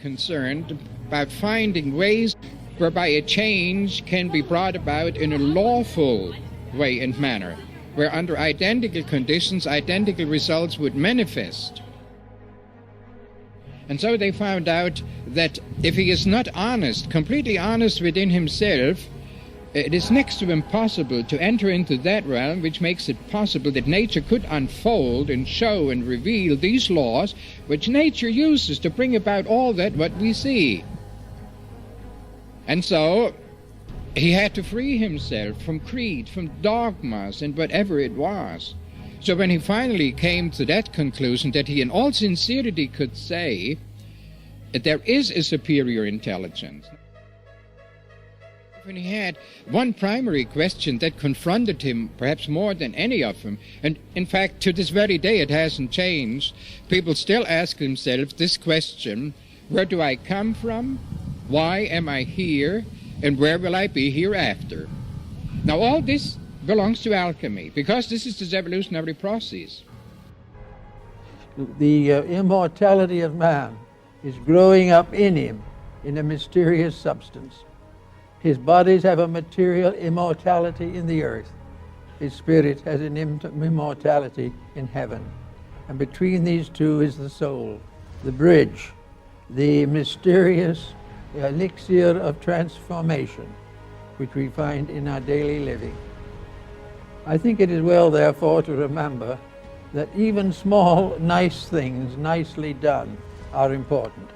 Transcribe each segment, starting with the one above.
Concerned about finding ways whereby a change can be brought about in a lawful way and manner, where under identical conditions, identical results would manifest. And so they found out that if he is not honest, completely honest within himself, it is next to impossible to enter into that realm which makes it possible that nature could unfold and show and reveal these laws which nature uses to bring about all that what we see. And so he had to free himself from creed, from dogmas, and whatever it was. So when he finally came to that conclusion that he in all sincerity could say that there is a superior intelligence, when he had one primary question that confronted him perhaps more than any of them, and in fact to this very day it hasn't changed, people still ask themselves this question: where do I come from? Why am I here? And where will I be hereafter? Now all this belongs to alchemy, because this is this evolutionary process. The immortality of man is growing up in him in a mysterious substance. His bodies have a material immortality in the earth. His spirit has an immortality in heaven. And between these two is the soul, the bridge, the mysterious elixir of transformation, which we find in our daily living. I think it is well, therefore, to remember that even small, nice things, nicely done, are important.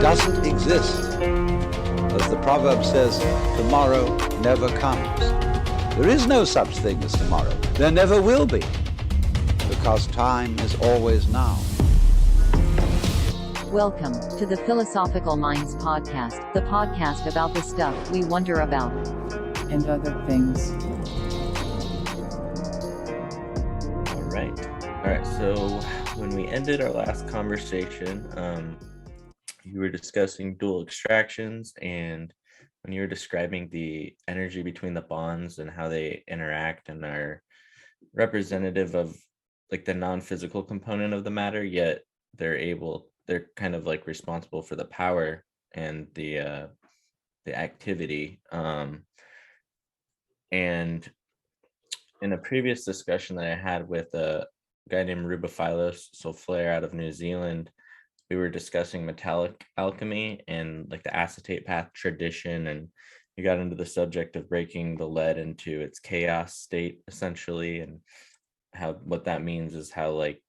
Doesn't exist. As the proverb says, tomorrow never comes. There is no such thing as tomorrow. There never will be, because time is always now. Welcome to the Philosophical Minds Podcast, the podcast about the stuff we wonder about. And other things. All right, so when we ended our last conversation, you were discussing dual extractions, and when you were describing the energy between the bonds and how they interact and are representative of like the non-physical component of the matter, yet they're kind of like responsible for the power and the activity. And in a previous discussion that I had with a guy named Rubophilos Solflair out of New Zealand, we were discussing metallic alchemy and like the acetate path tradition, and we got into the subject of breaking the lead into its chaos state essentially, and how what that means is how, like,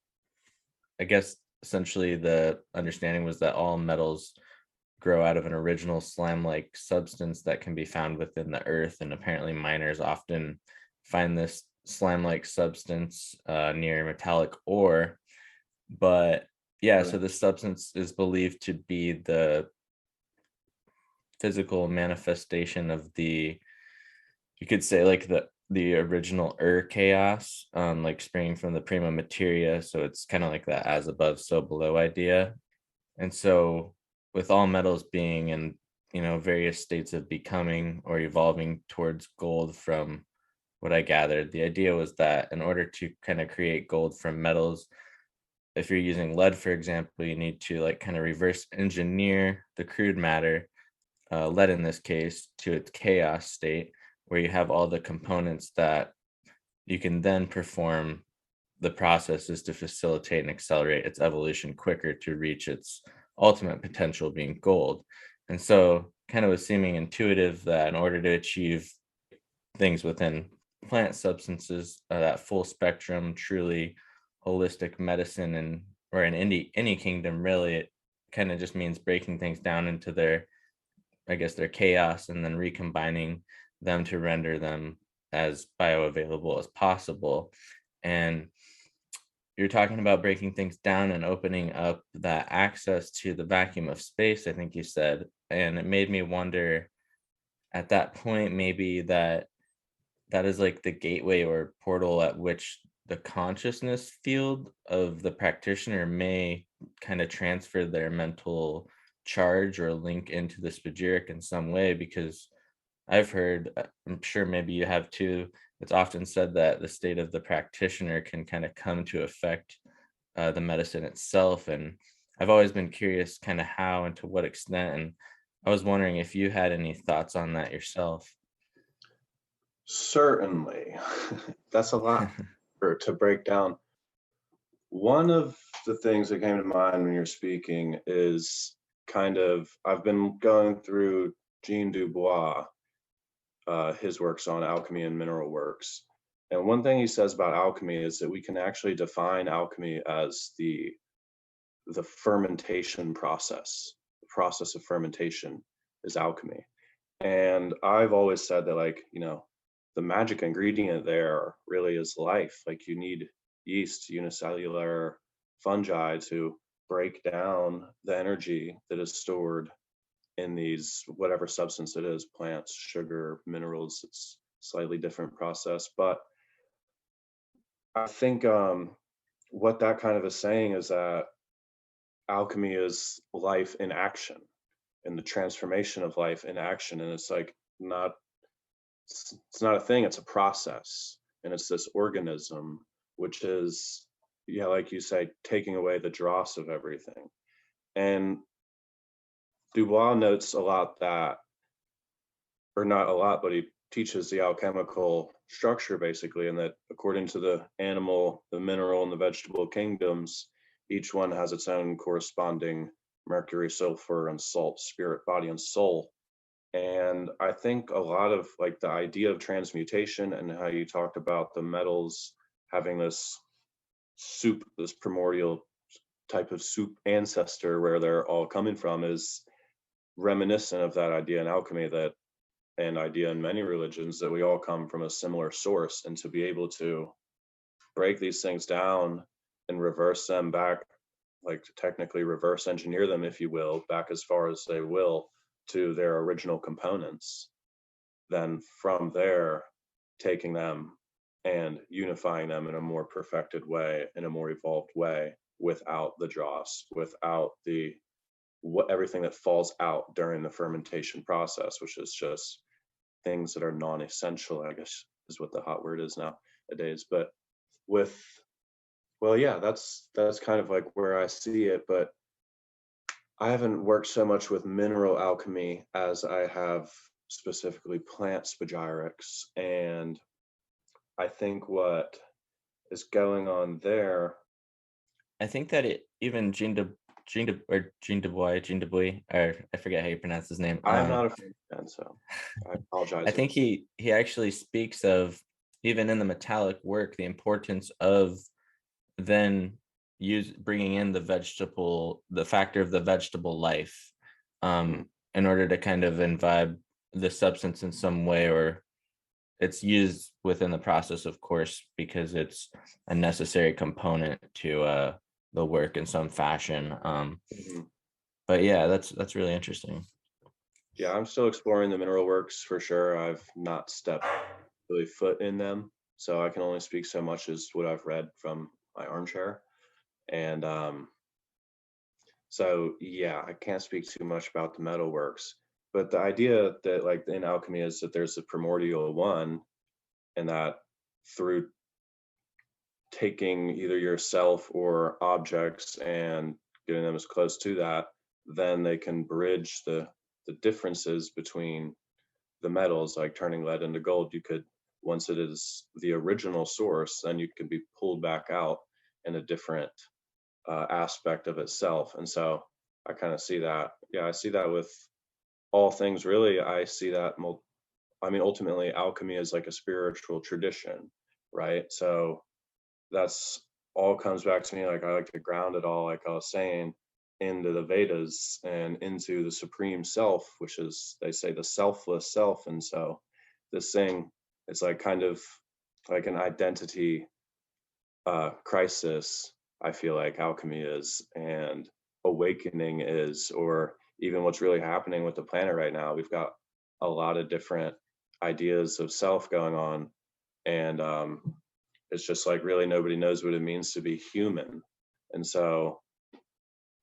I guess essentially the understanding was that all metals grow out of an original slime-like substance that can be found within the earth, and apparently miners often find this slime-like substance near metallic ore. But yeah, so the substance is believed to be the physical manifestation of you could say like the original chaos, like springing from the prima materia. So it's kind of like that as above, so below idea. And so with all metals being in, various states of becoming or evolving towards gold, from what I gathered, the idea was that in order to kind of create gold from metals, if you're using lead, for example, you need to like kind of reverse engineer the crude matter, lead in this case, to its chaos state, where you have all the components that you can then perform the processes to facilitate and accelerate its evolution quicker to reach its ultimate potential, being gold. And so kind of was seeming intuitive that in order to achieve things within plant substances, that full spectrum, truly holistic medicine, and or in any kingdom really, it kind of just means breaking things down into their chaos and then recombining them to render them as bioavailable as possible. And you're talking about breaking things down and opening up that access to the vacuum of space, I think you said. And it made me wonder, at that point, maybe that is like the gateway or portal at which the consciousness field of the practitioner may kind of transfer their mental charge or link into the spagyric in some way, because I've heard, I'm sure maybe you have too, it's often said that the state of the practitioner can kind of come to affect the medicine itself. And I've always been curious kind of how and to what extent. And I was wondering if you had any thoughts on that yourself. Certainly. That's a lot to break down. One of the things that came to mind when you're speaking is I've been going through Jean Dubois, his works on alchemy and mineral works. And one thing he says about alchemy is that we can actually define alchemy as the fermentation process. The process of fermentation is alchemy. And I've always said that, like, the magic ingredient there really is life. Like, you need yeast, unicellular fungi to break down the energy that is stored in these, whatever substance it is, plants, sugar, minerals. It's a slightly different process. But I think what that kind of is saying is that alchemy is life in action, and the transformation of life in action. And it's like it's not a thing, it's a process. And it's this organism, which is, yeah, like you say, taking away the dross of everything. And Dubois notes a lot that, or not a lot, but he teaches the alchemical structure basically, and that according to the animal, the mineral, and the vegetable kingdoms, each one has its own corresponding mercury, sulfur, and salt, spirit, body, and soul. And I think a lot of, like, the idea of transmutation and how you talked about the metals having this soup, this primordial type of soup ancestor where they're all coming from, is reminiscent of that idea in alchemy, that an idea in many religions, that we all come from a similar source. And to be able to break these things down and reverse them back, like technically reverse engineer them, if you will, back as far as they will to their original components, then from there taking them and unifying them in a more perfected way, in a more evolved way, without the dross, without everything that falls out during the fermentation process, which is just things that are non-essential, I guess is what the hot word is nowadays. But that's kind of like where I see it. But I haven't worked so much with mineral alchemy as I have specifically plant spagyrics. And I think what is going on there, I think that even Jean Dubois, or I forget how you pronounce his name. I'm not a fan, so I apologize. I think he actually speaks of, even in the metallic work, the importance of then bringing in the factor of the vegetable life, in order to kind of imbibe the substance in some way, or it's used within the process, of course, because it's a necessary component to the work in some fashion. But yeah, that's really interesting. Yeah, I'm still exploring the mineral works for sure. I've not stepped really foot in them, so I can only speak so much as what I've read from my armchair. And so yeah, I can't speak too much about the metal works. But the idea that, like, in alchemy is that there's a primordial one, and that through taking either yourself or objects and getting them as close to that, then they can bridge the differences between the metals, like turning lead into gold. You could, once it is the original source, then you can be pulled back out in a different aspect of itself. And so I kind of see that. Yeah, I see that with all things, really. I see that, ultimately alchemy is like a spiritual tradition, right? So that's all comes back to me. Like, I like to ground it all, like I was saying, into the Vedas and into the supreme self, which is, they say, the selfless self. And so this thing, it's like kind of like an identity crisis, I feel like alchemy is, and awakening is, or even what's really happening with the planet right now. We've got a lot of different ideas of self going on. And it's just like really nobody knows what it means to be human. And so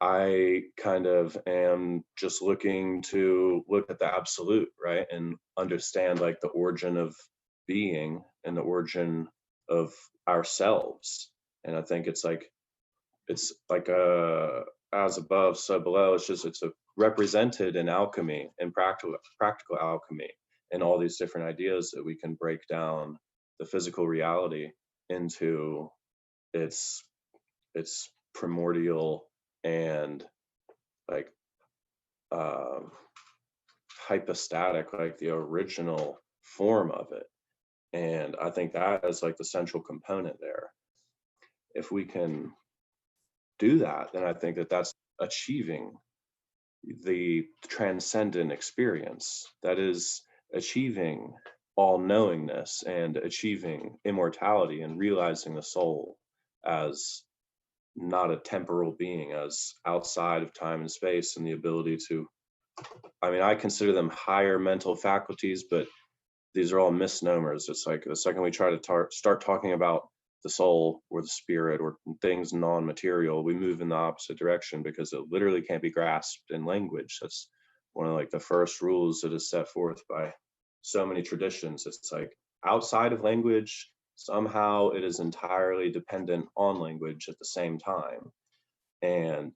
I kind of am just looking to look at the absolute, right? And understand like the origin of being and the origin of ourselves. And I think it's like as above, so below. It's a represented in alchemy and practical alchemy and all these different ideas that we can break down the physical reality into its primordial and like hypostatic, like the original form of it. And I think that is like the central component there. If we can do that, then I think that that's achieving the transcendent experience. That is achieving all knowingness and achieving immortality and realizing the soul as not a temporal being, as outside of time and space, and the ability to, I mean, I consider them higher mental faculties, but these are all misnomers. It's like the second we try to start talking about the soul or the spirit or things non-material, we move in the opposite direction because it literally can't be grasped in language. That's one of like the first rules that is set forth by so many traditions. It's like outside of language, somehow it is entirely dependent on language at the same time. And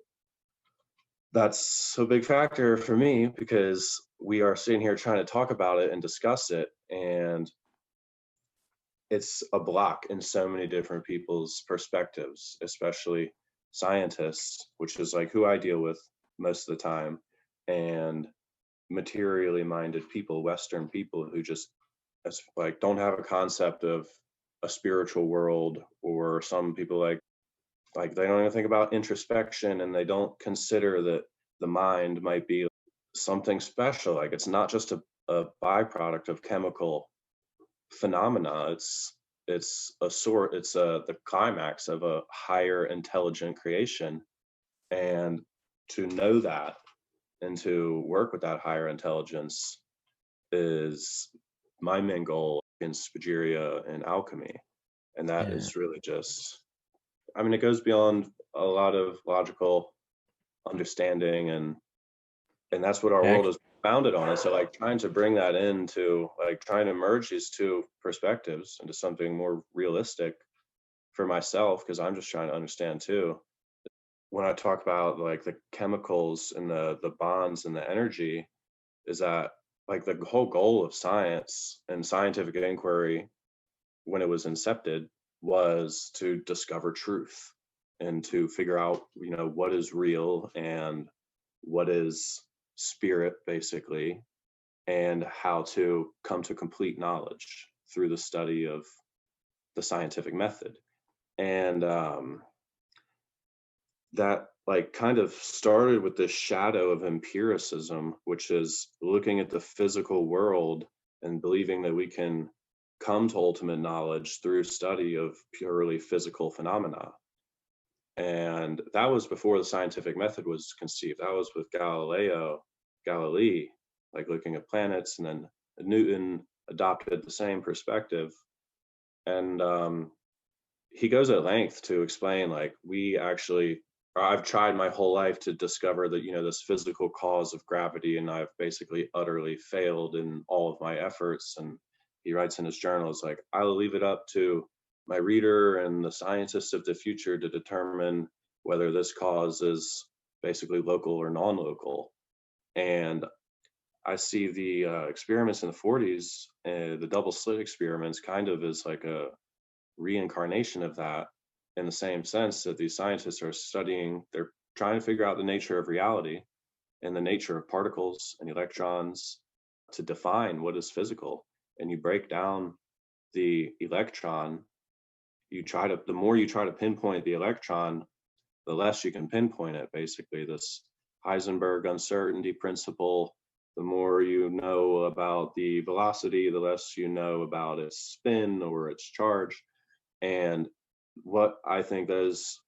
that's a big factor for me because we are sitting here trying to talk about it and discuss it, and it's a block in so many different people's perspectives, especially scientists, which is like who I deal with most of the time, and materially minded people, Western people who just like don't have a concept of a spiritual world, or some people like they don't even think about introspection, and they don't consider that the mind might be something special. Like it's not just a byproduct of chemical phenomena. It's the climax of a higher intelligent creation. And to know that and to work with that higher intelligence is my main goal in Spagyria and alchemy. And that is really just, I mean, it goes beyond a lot of logical understanding, and that's what our world is founded on. And so like trying to bring that into like trying to merge these two perspectives into something more realistic for myself, because I'm just trying to understand too. When I talk about like the chemicals and the bonds and the energy, is that like the whole goal of science and scientific inquiry when it was incepted was to discover truth and to figure out, you know, what is real and what is spirit, basically, and how to come to complete knowledge through the study of the scientific method. And that like kind of started with this shadow of empiricism, which is looking at the physical world and believing that we can come to ultimate knowledge through study of purely physical phenomena. And that was before the scientific method was conceived. That was with Galilei, like looking at planets, and then Newton adopted the same perspective. And he goes at length to explain, like, I've tried my whole life to discover that, you know, this physical cause of gravity, and I've basically utterly failed in all of my efforts. And he writes in his journals, like, I'll leave it up to my reader and the scientists of the future to determine whether this cause is basically local or non-local. And I see the experiments in the 40s, the double slit experiments, kind of as like a reincarnation of that, in the same sense that these scientists are studying, they're trying to figure out the nature of reality and the nature of particles and electrons to define what is physical. And you break down the electron, the more you try to pinpoint the electron, the less you can pinpoint it. Basically, this Heisenberg uncertainty principle, the more you know about the velocity, the less you know about its spin or its charge. And what I think those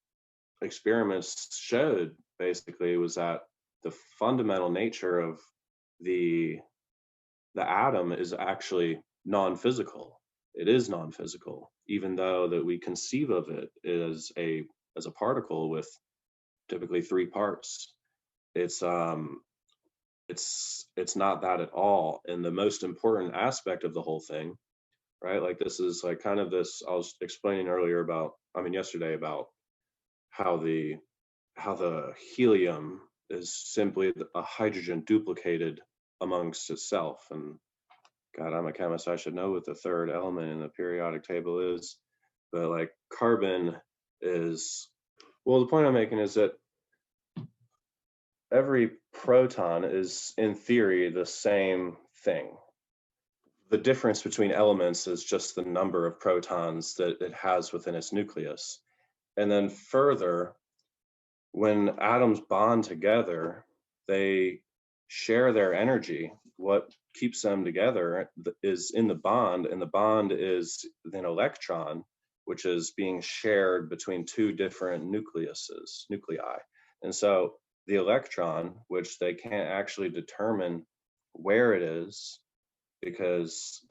experiments showed basically was that the fundamental nature of the the atom is actually non-physical. It is non-physical, even though that we conceive of it as a particle with typically 3 parts. It's not that at all. And the most important aspect of the whole thing, right? Like this is like kind of this, I was explaining earlier about, yesterday, about how the helium is simply a hydrogen duplicated amongst itself. And God, I'm a chemist, I should know what the third element in the periodic table is. But like carbon is, well, the point I'm making is that every proton is in theory the same thing. The difference between elements is just the number of protons that it has within its nucleus. And then further, when atoms bond together, they share their energy. What keeps them together is in the bond, and the bond is an electron, which is being shared between 2 different nuclei. And so the electron, which they can't actually determine where it is because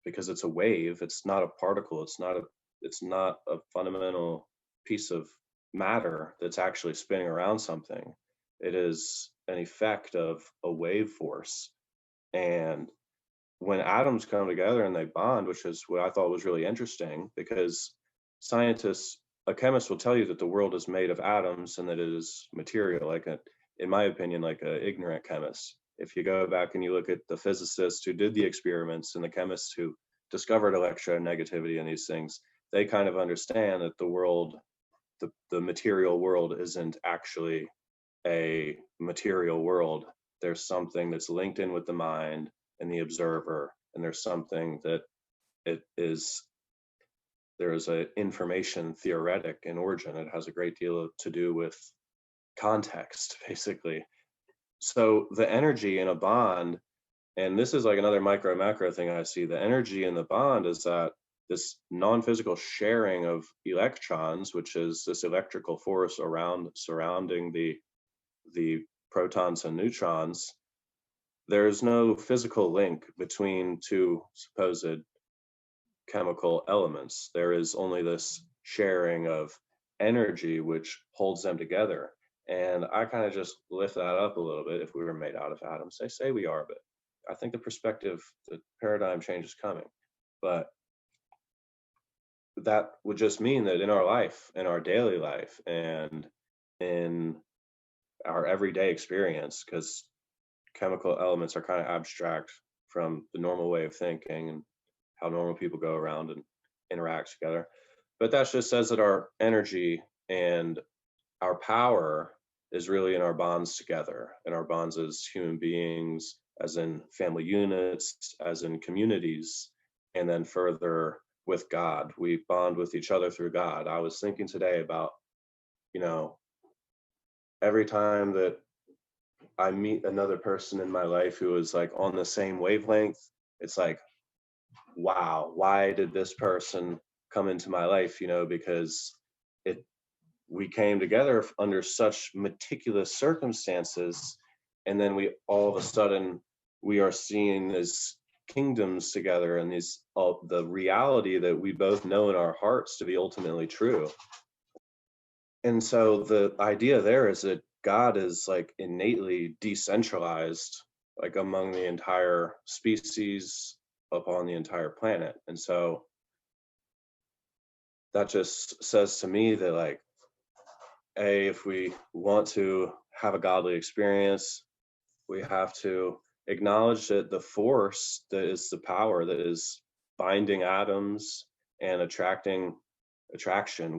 it's a wave, it's not a particle, it's not a fundamental piece of matter that's actually spinning around something. It is an effect of a wave force. And when atoms come together and they bond, which is what I thought was really interesting, because a chemist will tell you that the world is made of atoms and that it is material, in my opinion, like an ignorant chemist. If you go back and you look at the physicists who did the experiments and the chemists who discovered electronegativity and these things, they kind of understand that the world, the material world, isn't actually a material world. There's something that's linked in with the mind and the observer, and there's something that there's an information theoretic in origin. It has a great deal to do with context, basically. So the energy in a bond, and this is like another micro macro thing I see, the energy in the bond is that this non-physical sharing of electrons, which is this electrical force surrounding the protons and neutrons. There's no physical link between 2 supposed chemical elements. There is only this sharing of energy which holds them together. And I kind of just lift that up a little bit. If we were made out of atoms, they say we are, but I think the paradigm change is coming. But that would just mean that in our life, in our daily life, and in our everyday experience, because chemical elements are kind of abstract from the normal way of thinking and how normal people go around and interact together. But that just says that our energy and our power is really in our bonds together, and our bonds as human beings, as in family units, as in communities, and then further with God. We bond with each other through God. I was thinking today about, every time that I meet another person in my life who is like on the same wavelength, it's like, wow, why did this person come into my life? Because we came together under such meticulous circumstances, and then we all of a sudden we are seeing as kingdoms together, and the reality that we both know in our hearts to be ultimately true. And so the idea there is that God is like innately decentralized, like among the entire species upon the entire planet. And so that just says to me that, like, if we want to have a godly experience, we have to acknowledge that the force that is the power that is binding atoms and attraction,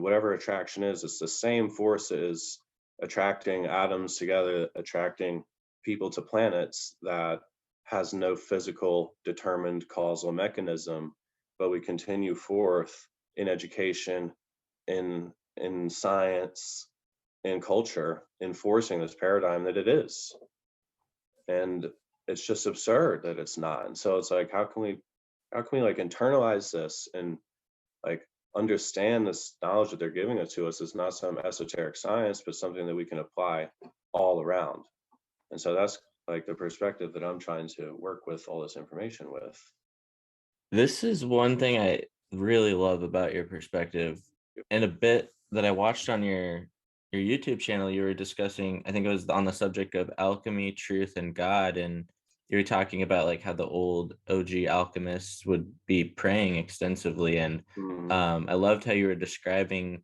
whatever attraction is, it's the same force that is attracting atoms together, attracting people to planets, that has no physical determined causal mechanism, but we continue forth in education, in science, in culture, enforcing this paradigm that it is. And it's just absurd that it's not. And so it's like, how can we like internalize this and like understand this knowledge that they're giving it to us is not some esoteric science, but something that we can apply all around. And so that's like the perspective that I'm trying to work with all this information with. This is one thing I really love about your perspective. And a bit that I watched on your YouTube channel, you were discussing, I think it was on the subject of alchemy, truth, and God, and you were talking about like how the old OG alchemists would be praying extensively. And I loved how you were describing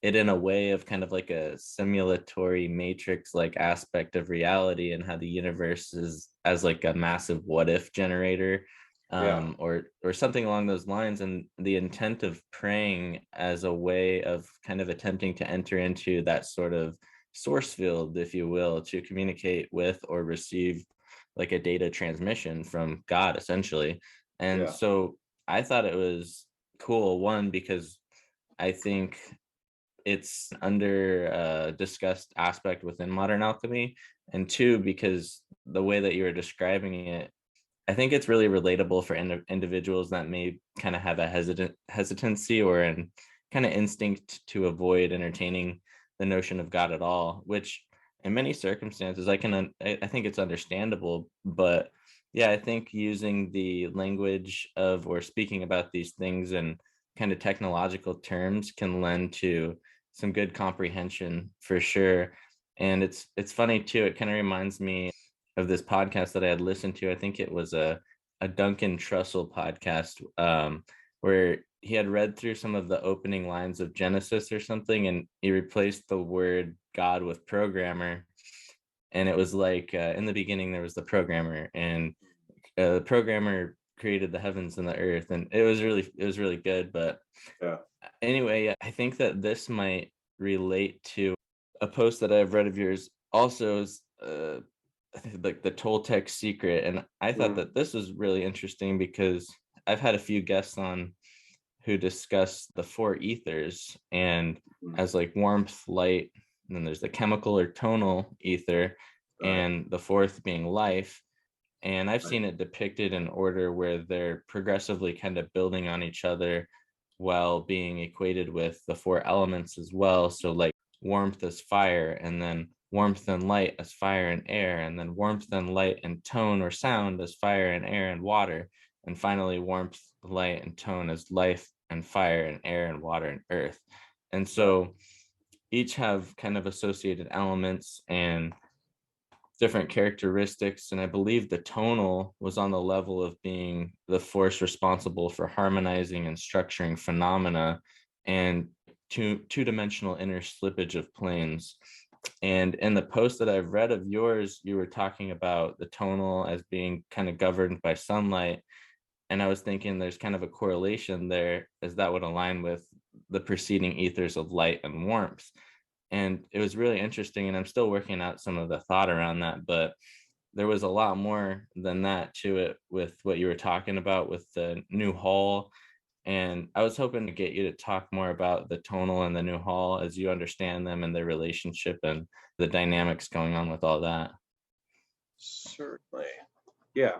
it in a way of kind of like a simulatory matrix like aspect of reality, and how the universe is as like a massive what if generator, or something along those lines, and the intent of praying as a way of kind of attempting to enter into that sort of source field, if you will, to communicate with or receive like a data transmission from God essentially. And so I thought it was cool, one, because I think it's under discussed aspect within modern alchemy, and two, because the way that you were describing it, I think it's really relatable for individuals that may kind of have a hesitancy or an kind of instinct to avoid entertaining the notion of God at all, which in many circumstances I think it's understandable. But yeah, I think using the language of, or speaking about these things in kind of technological terms, can lend to some good comprehension for sure. And it's funny too, it kind of reminds me of this podcast that I had listened to. I think it was a Duncan Trussell podcast, where he had read through some of the opening lines of Genesis or something, and he replaced the word God with programmer. And it was like, in the beginning there was the programmer, and the programmer created the heavens and the earth, and it was really good. But anyway, I think that this might relate to a post that I've read of yours also, is like the Toltec secret. And I thought that this was really interesting because I've had a few guests on who discuss the four ethers, and as like warmth, light, and then there's the chemical or tonal ether, and the fourth being life. And I've seen it depicted in order where they're progressively kind of building on each other while being equated with the four elements as well. So like warmth as fire, and then warmth and light as fire and air, and then warmth and light and tone or sound as fire and air and water, and finally warmth, light, and tone as life and fire and air and water and earth. And so each have kind of associated elements and different characteristics. And I believe the tonal was on the level of being the force responsible for harmonizing and structuring phenomena and two-dimensional inner slippage of planes. And in the post that I've read of yours, you were talking about the tonal as being kind of governed by sunlight. And I was thinking there's kind of a correlation there, as that would align with the preceding ethers of light and warmth. And it was really interesting, and I'm still working out some of the thought around that, but there was a lot more than that to it with what you were talking about with the new hall. And I was hoping to get you to talk more about the tonal and the new hall as you understand them and their relationship and the dynamics going on with all that. Certainly. Yeah.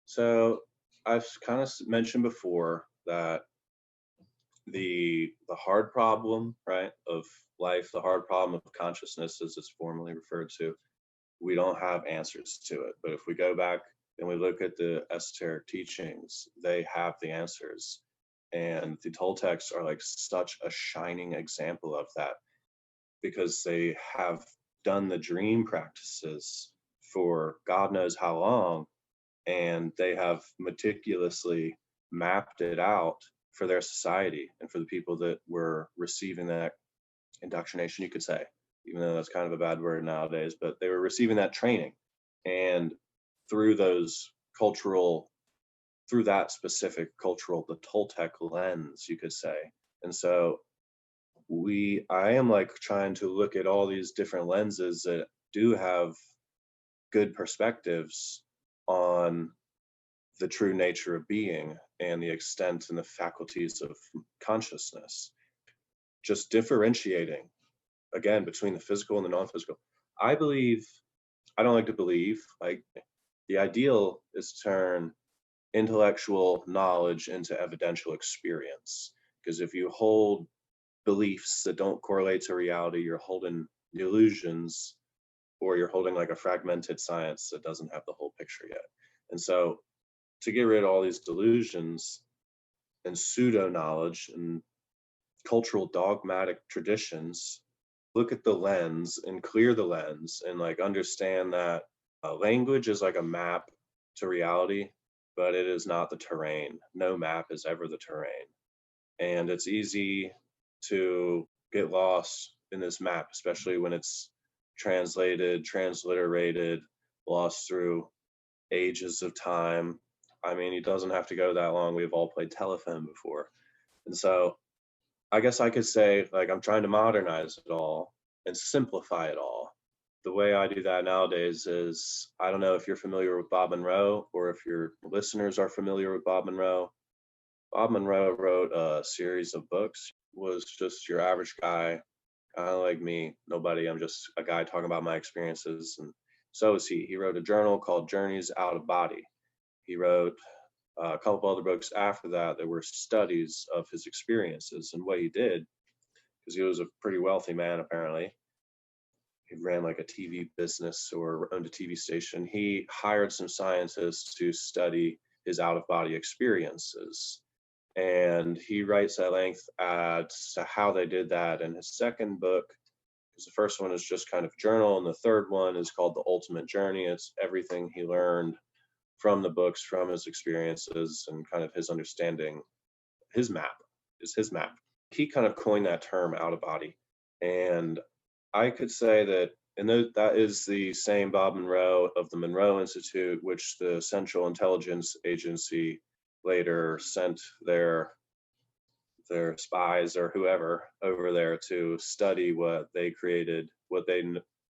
So I've kind of mentioned before that the hard problem, right, of life, the hard problem of consciousness, as it's formally referred to, we don't have answers to it. But if we go back and we look at the esoteric teachings, they have the answers. And the Toltecs are like such a shining example of that, because they have done the dream practices for God knows how long, and they have meticulously mapped it out for their society and for the people that were receiving that indoctrination, you could say, even though that's kind of a bad word nowadays, but they were receiving that training. And through that specific cultural, the Toltec lens, you could say. And so I am like trying to look at all these different lenses that do have good perspectives on the true nature of being and the extent and the faculties of consciousness. Just differentiating, again, between the physical and the non-physical. I don't like to believe, like the ideal is to turn intellectual knowledge into evidential experience. Because if you hold beliefs that don't correlate to reality, you're holding illusions or you're holding like a fragmented science that doesn't have the whole picture yet. And so to get rid of all these delusions and pseudo knowledge and cultural dogmatic traditions, look at the lens and clear the lens and like understand that language is like a map to reality, but it is not the terrain. No map is ever the terrain. And it's easy to get lost in this map, especially when it's translated, transliterated, lost through ages of time. I mean, it doesn't have to go that long. We've all played telephone before. And so I guess I could say, like, I'm trying to modernize it all and simplify it all. The way I do that nowadays is, I don't know if you're familiar with Bob Monroe or if your listeners are familiar with Bob Monroe. Bob Monroe wrote a series of books, was just your average guy, kind of like me, nobody. I'm just a guy talking about my experiences. And so is he. He wrote a journal called Journeys Out of Body. He wrote a couple other books after that that were studies of his experiences and what he did, because he was a pretty wealthy man, apparently. He ran like a TV business or owned a TV station. He hired some scientists to study his out-of-body experiences. And he writes at length as to how they did that in his second book, because the first one is just kind of journal, and the third one is called The Ultimate Journey. It's everything he learned from the books, from his experiences, and kind of his understanding. His map is his map. He kind of coined that term out of body. And I could say that, and that is the same Bob Monroe of the Monroe Institute, which the Central Intelligence Agency later sent their spies or whoever over there to study what they created. What they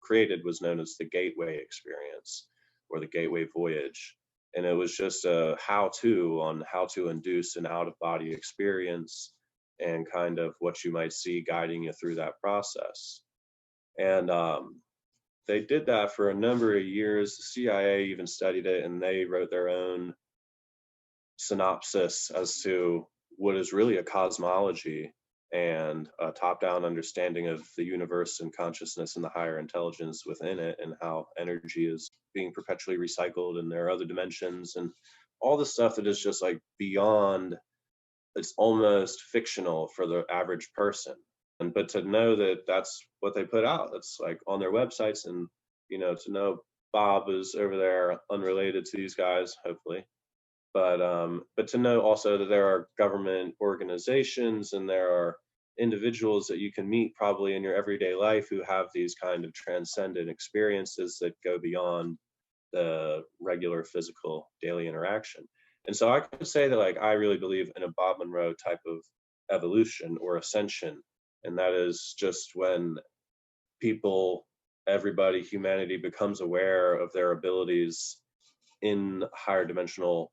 created was known as the Gateway Experience or the Gateway Voyage. And it was just a how-to on how to induce an out-of-body experience and kind of what you might see guiding you through that process. And they did that for a number of years. The CIA even studied it, and they wrote their own synopsis as to what is really a cosmology and a top-down understanding of the universe and consciousness and the higher intelligence within it, and how energy is being perpetually recycled, and there are other dimensions and all the stuff that is just like beyond, it's almost fictional for the average person. But to know that that's what they put out, it's like on their websites, and to know Bob is over there unrelated to these guys, hopefully. But to know also that there are government organizations and there are individuals that you can meet probably in your everyday life who have these kind of transcendent experiences that go beyond the regular physical daily interaction. And so I could say that, like, I really believe in a Bob Monroe type of evolution or ascension. And that is just when everybody, humanity becomes aware of their abilities in higher dimensional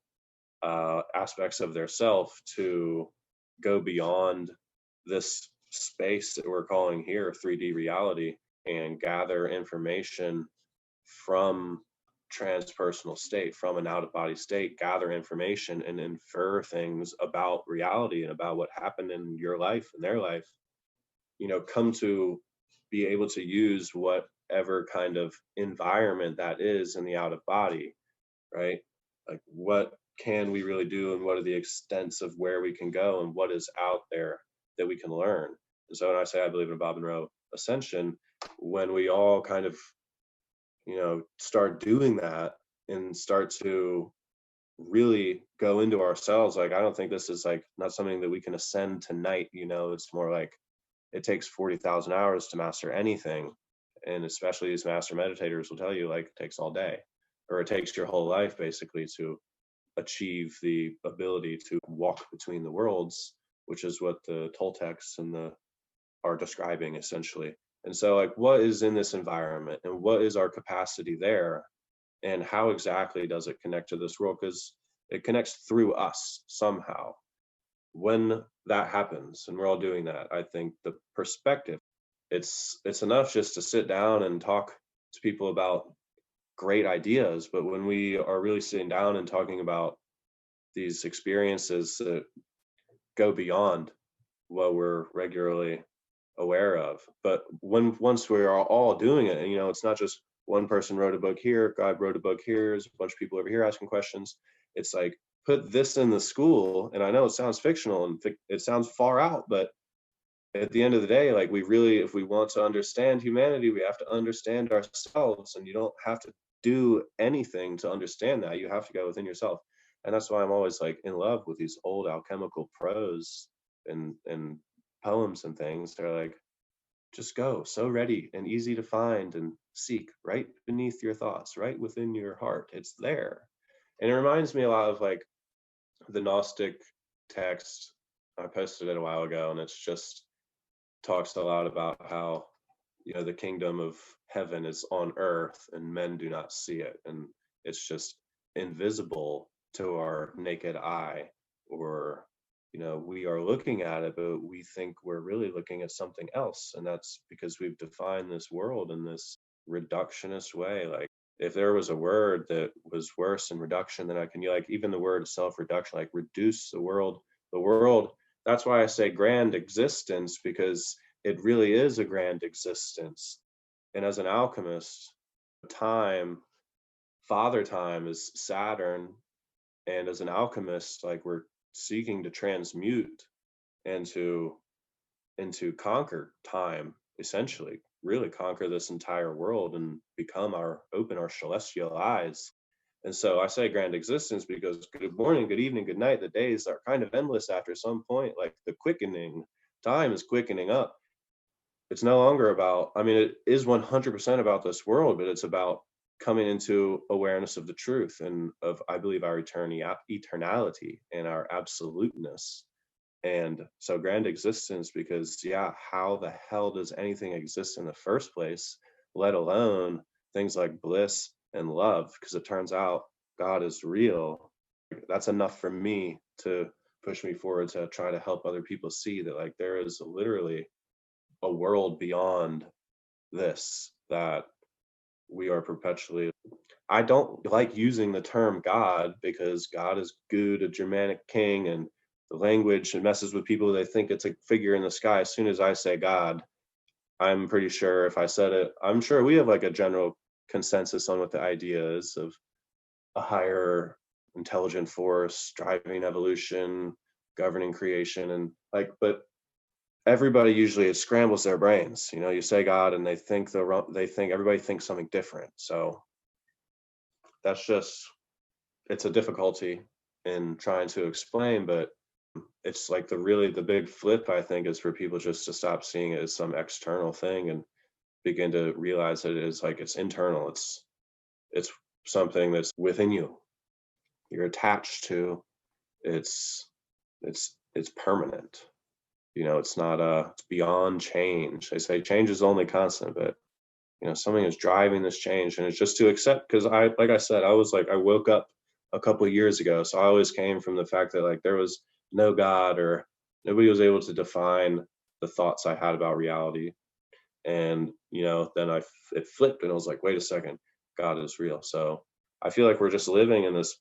aspects of their self to go beyond this space that we're calling here 3D reality and gather information from transpersonal state, from an out-of-body state, gather information and infer things about reality and about what happened in your life and their life, come to be able to use whatever kind of environment that is in the out-of-body, right? Like, what can we really do, and what are the extents of where we can go, and what is out there that we can learn? And so when I say I believe in Bob Monroe ascension, when we all kind of start doing that and start to really go into ourselves, like, I don't think this is like not something that we can ascend tonight. It's more like it takes 40,000 hours to master anything, and especially these master meditators will tell you, like, it takes all day, or it takes your whole life basically to achieve the ability to walk between the worlds, which is what the Toltecs are describing essentially. And so, like, what is in this environment, and what is our capacity there, and how exactly does it connect to this world? Because it connects through us somehow. When that happens, and we're all doing that, I think the perspective, it's enough just to sit down and talk to people about great ideas, but when we are really sitting down and talking about these experiences that go beyond what we're regularly aware of, but once we are all doing it, it's not just one person wrote a book here, God wrote a book here, there's a bunch of people over here asking questions. It's like, put this in the school, and I know it sounds fictional and it sounds far out, but at the end of the day, like, we really, if we want to understand humanity, we have to understand ourselves, and you don't have to do anything to understand that. You have to go within yourself. And that's why I'm always like in love with these old alchemical prose and poems and things. They're like, just go, so ready and easy to find and seek, right beneath your thoughts, right within your heart. It's there. And it reminds me a lot of like the Gnostic text. I posted it a while ago, and it's just talks a lot about how, you know, the kingdom of heaven is on earth and men do not see it, and it's just invisible to our naked eye, or, you know, we are looking at it, but we think we're really looking at something else. And that's because we've defined this world in this reductionist way. Like, if there was a word that was worse in reduction than I can, like, even the word self-reduction, like reduce the world, that's why I say grand existence, because it really is a grand existence. And as an alchemist, time, father time is Saturn. And as an alchemist, like, we're seeking to transmute and to conquer time, essentially, really conquer this entire world and open our celestial eyes. And so I say grand existence because good morning, good evening, good night, the days are kind of endless after some point. Like, the quickening, time is quickening up. It's no longer about, I mean, it is 100% about this world, but it's about coming into awareness of the truth and of, I believe, our eternality and our absoluteness. And so grand existence, because how the hell does anything exist in the first place, let alone things like bliss and love? Because it turns out God is real. That's enough for me to push me forward to try to help other people see that, like, there is literally a world beyond this, that we are perpetually. I don't like using the term God, because God is good, a Germanic king, and the language, it messes with people. They think it's a figure in the sky. As soon as I say God, I'm pretty sure if I said it, I'm sure we have like a general consensus on what the idea is of a higher intelligent force driving evolution, governing creation, and like, but everybody usually, it scrambles their brains. You know, you say God and they think everybody thinks something different. So that's just, it's a difficulty in trying to explain, but it's like the big flip, I think, is for people just to stop seeing it as some external thing and begin to realize that it is like, it's internal. It's something that's within you. You're attached to. It's permanent. You know, it's not it's beyond change. They say change is only constant, but you know, something is driving this change, and it's just to accept. Because I woke up a couple of years ago, so I always came from the fact that, like, there was no God, or nobody was able to define the thoughts I had about reality. And you know, then it flipped, and I was like, wait a second, God is real. So I feel like we're just living in this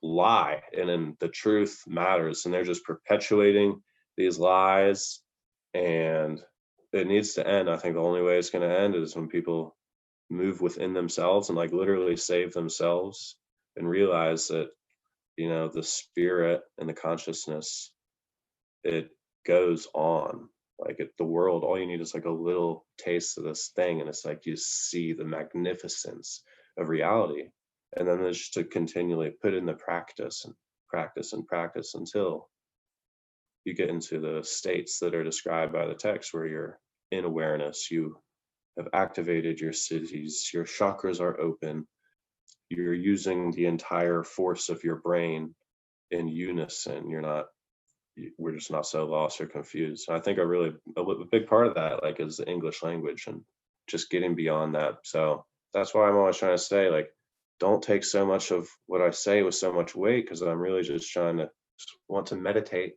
lie, and then the truth matters, and they're just perpetuating these lies, and it needs to end. I think the only way it's going to end is when people move within themselves and, like, literally save themselves and realize that, you know, the spirit and the consciousness, it goes on. Like, the world, all you need is like a little taste of this thing, and it's like you see the magnificence of reality. And then there's to continually put in the practice and practice and practice until you get into the states that are described by the text, where you're in awareness, you have activated your cities, your chakras are open, you're using the entire force of your brain in unison. We're just not so lost or confused. And I think a big part of that, like, is the English language and just getting beyond that. So that's why I'm always trying to say, like, don't take so much of what I say with so much weight, because I'm really just want to meditate.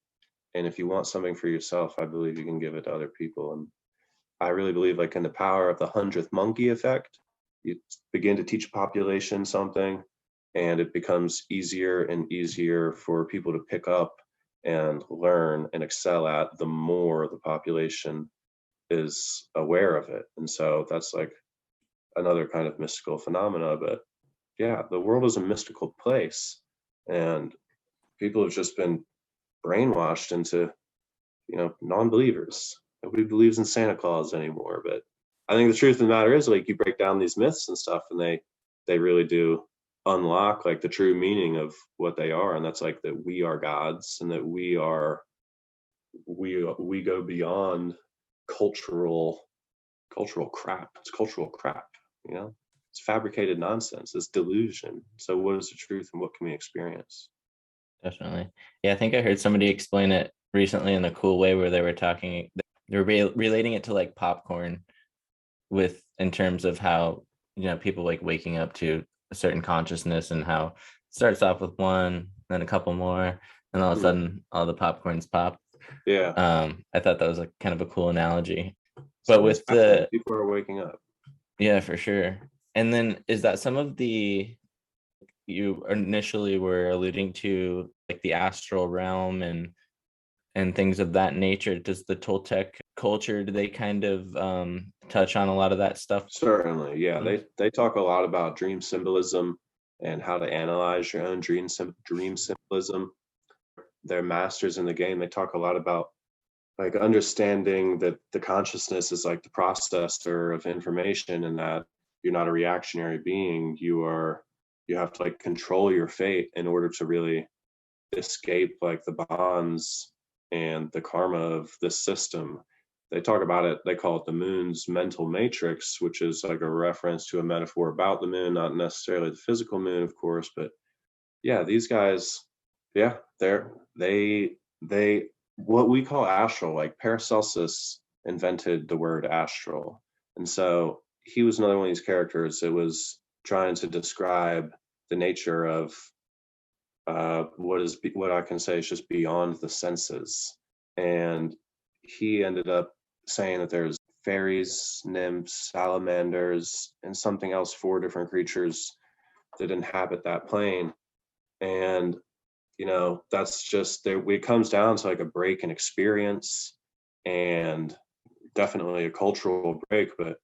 And if you want something for yourself, I believe you can give it to other people. And I really believe, like, in the power of the 100th monkey effect. You begin to teach a population something, and it becomes easier and easier for people to pick up and learn and excel at, the more the population is aware of it. And so that's like another kind of mystical phenomena. But yeah, the world is a mystical place, and people have just been brainwashed into, non-believers. Nobody believes in Santa Claus anymore. But I think the truth of the matter is, like, you break down these myths and stuff, and they really do unlock like the true meaning of what they are, and that's like that we are gods, and that we go beyond cultural crap. It's cultural crap, it's fabricated nonsense, it's delusion. So what is the truth, and what can we experience? Definitely. Yeah, I think I heard somebody explain it recently in a cool way where they were relating it to like popcorn, in terms of how, people like waking up to a certain consciousness, and how it starts off with one, then a couple more, and all of a sudden all the popcorns pop. Yeah. I thought that was like kind of a cool analogy. So But with people are waking up. Yeah, for sure. And then is that some of you initially were alluding to, like the astral realm and things of that nature? Does the Toltec culture, do they kind of touch on a lot of that stuff? Certainly, yeah. They talk a lot about dream symbolism and how to analyze your own dream symbolism. They're masters in the game. They talk a lot about like understanding that the consciousness is like the processor of information, and that you're not a reactionary being. You have to like control your fate in order to really escape like the bonds and the karma of this system. They talk about it, they call it the moon's mental matrix, which is like a reference to a metaphor about the moon, not necessarily the physical moon, of course. But yeah, these guys, yeah, they what we call astral, like Paracelsus invented the word astral. And so he was another one of these characters that was trying to describe the nature of what I can say is just beyond the senses. And he ended up saying that there's fairies, nymphs, salamanders, and something else, 4 different creatures that inhabit that plane. And that's just there. It comes down to like a break in experience, and definitely a cultural break. But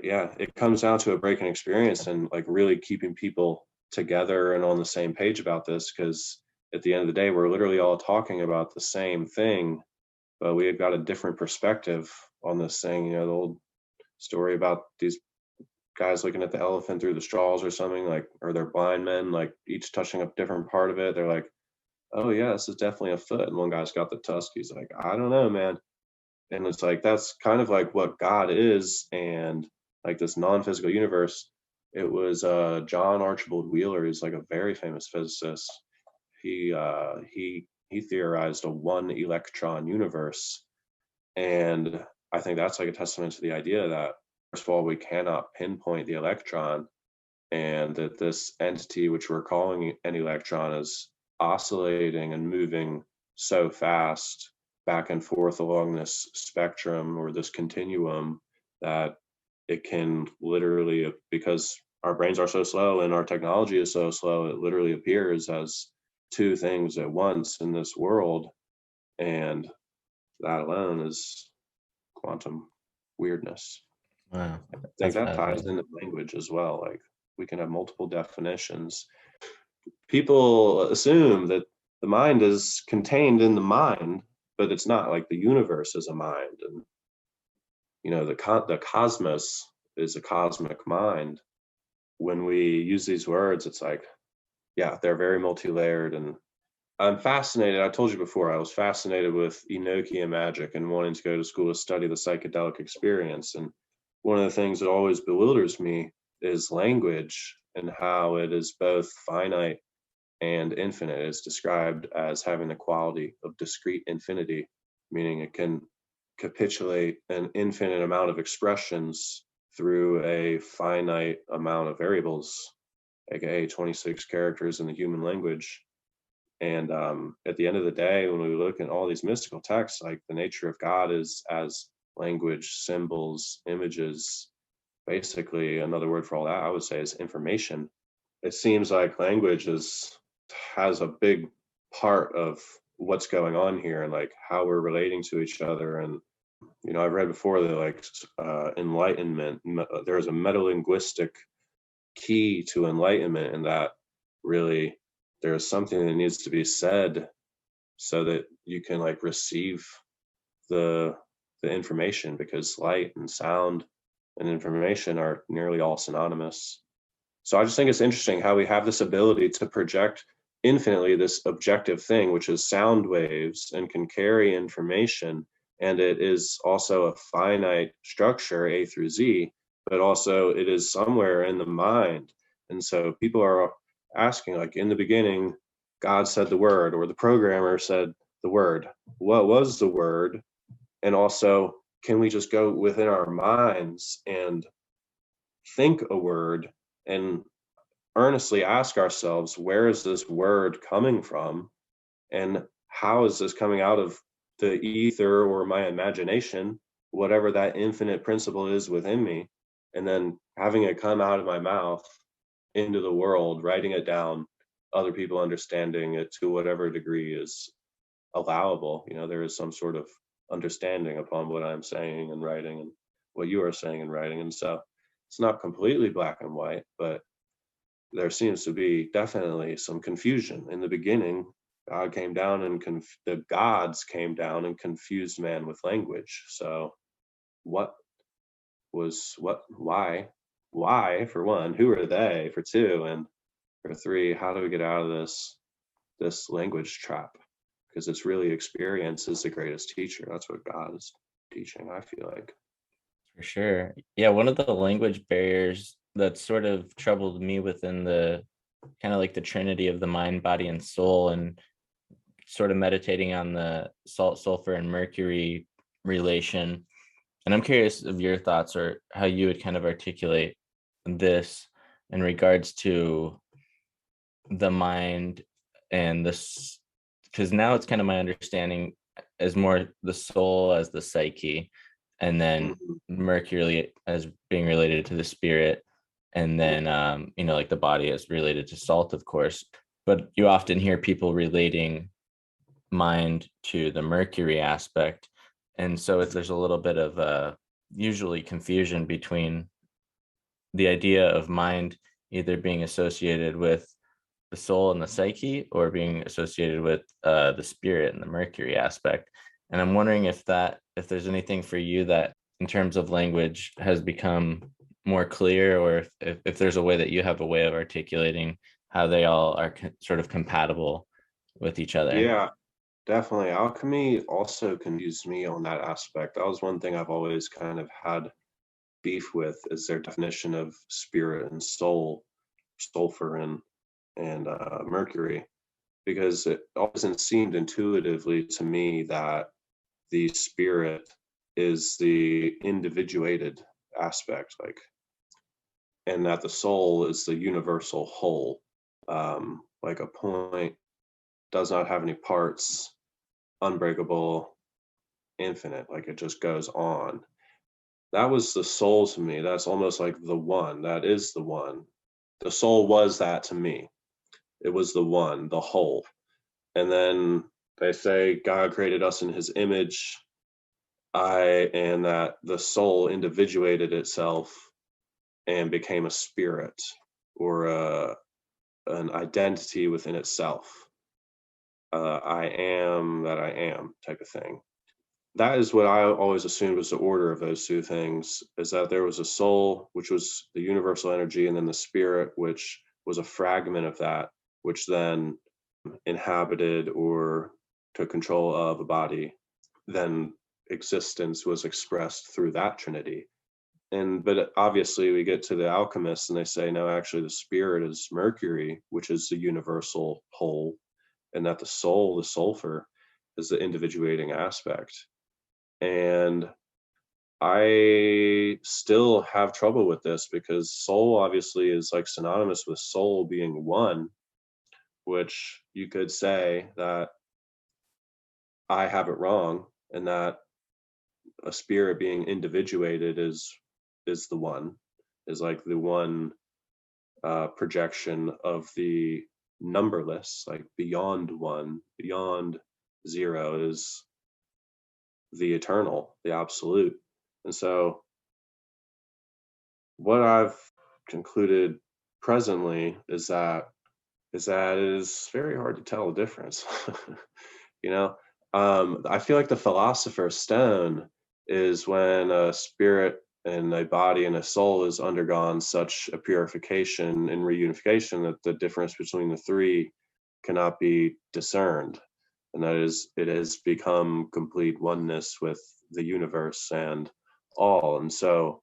yeah, it comes down to a break in experience, and like really keeping people together and on the same page about this, because at the end of the day, we're literally all talking about the same thing, but we have got a different perspective on this thing. The old story about these guys looking at the elephant through the straws or something, like, or they're blind men, like each touching a different part of it. They're like, oh yeah, this is definitely a foot. And one guy's got the tusk. He's like, I don't know, man. And it's like, that's kind of like what God is. And like this non-physical universe, it was John Archibald Wheeler, who's like a very famous physicist. He theorized a 1 electron universe. And I think that's like a testament to the idea that, first of all, we cannot pinpoint the electron, and that this entity, which we're calling an electron, is oscillating and moving so fast back and forth along this spectrum or this continuum that it can literally, because our brains are so slow and our technology is so slow, it literally appears as 2 things at once in this world. And that alone is quantum weirdness. Wow. I think that ties into language as well. Like, we can have multiple definitions. People assume that the mind is contained in the mind, but it's not. Like, the universe is a mind, and the cosmos is a cosmic mind. When we use these words, it's like, yeah, they're very multi-layered. And I'm fascinated. I told you before, I was fascinated with Enochian magic and wanting to go to school to study the psychedelic experience. And one of the things that always bewilders me is language, and how it is both finite and infinite. It's described as having the quality of discrete infinity, meaning it can capitulate an infinite amount of expressions through a finite amount of variables, aka 26 characters in the human language. And at the end of the day, when we look at all these mystical texts, like, the nature of God is as language, symbols, images. Basically, another word for all that, I would say, is information. It seems like language has a big part of what's going on here, and like how we're relating to each other. And I've read before that enlightenment, there's a metalinguistic key to enlightenment, and that really there's something that needs to be said so that you can like receive the information, because light and sound and information are nearly all synonymous. So I just think it's interesting how we have this ability to project infinitely this objective thing, which is sound waves, and can carry information. And it is also a finite structure, A through Z, but also it is somewhere in the mind. And so people are asking, like, in the beginning, God said the word, or the programmer said the word. What was the word? And also, can we just go within our minds and think a word and earnestly ask ourselves, where is this word coming from? And how is this coming out of the ether or my imagination, whatever that infinite principle is within me? And then having it come out of my mouth into the world, writing it down, other people understanding it to whatever degree is allowable. There is some sort of understanding upon what I'm saying and writing, and what you are saying and writing. And so it's not completely black and white, but there seems to be definitely some confusion. In the beginning, God came down and the gods came down and confused man with language. So why, for one, who are they, for two, and for three, how do we get out of this language trap? Because it's really experience is the greatest teacher. That's what God is teaching, I feel like. For sure. Yeah, one of the language barriers that sort of troubled me within the kind of like the trinity of the mind, body, and soul, and sort of meditating on the salt, sulfur, and mercury relation. And I'm curious of your thoughts, or how you would kind of articulate this in regards to the mind and this, because now it's kind of my understanding as more the soul as the psyche, and then mercury as being related to the spirit, and then like the body is related to salt, of course. But you often hear people relating mind to the mercury aspect, and so there's a little bit of usually confusion between the idea of mind either being associated with the soul and the psyche, or being associated with the spirit and the mercury aspect. And I'm wondering if there's anything for you that in terms of language has become more clear, or if there's a way that you have a way of articulating how they all are sort of compatible with each other. Yeah, definitely. Alchemy also confused me on that aspect. That was one thing I've always kind of had beef with, is their definition of spirit and soul, sulfur and mercury, because it always seemed intuitively to me that the spirit is the individuated aspect, and that the soul is the universal whole, like a point does not have any parts, unbreakable, infinite, like it just goes on. That was the soul to me. That's almost like the one. That is the one. The soul was that to me. It was the one, the whole. And then they say God created us in his image, and that the soul individuated itself and became a spirit, or an identity within itself. I am that I am type of thing. That is what I always assumed was the order of those two things, is that there was a soul, which was the universal energy, and then the spirit, which was a fragment of that, which then inhabited or took control of a body. Then existence was expressed through that trinity. But obviously we get to the alchemists and they say, no, actually the spirit is Mercury, which is the universal whole, and that the soul, the sulfur, is the individuating aspect. And I still have trouble with this, because soul obviously is like synonymous with soul being one, which you could say that I have it wrong, and that a spirit being individuated is the one, is like the one projection of the numberless, like beyond one, beyond zero, is the eternal, the absolute. And so what I've concluded presently is that it is very hard to tell the difference. you know, I feel like the philosopher's stone is when a spirit and a body and a soul has undergone such a purification and reunification that the difference between the three cannot be discerned, and that is, it has become complete oneness with the universe and all. And so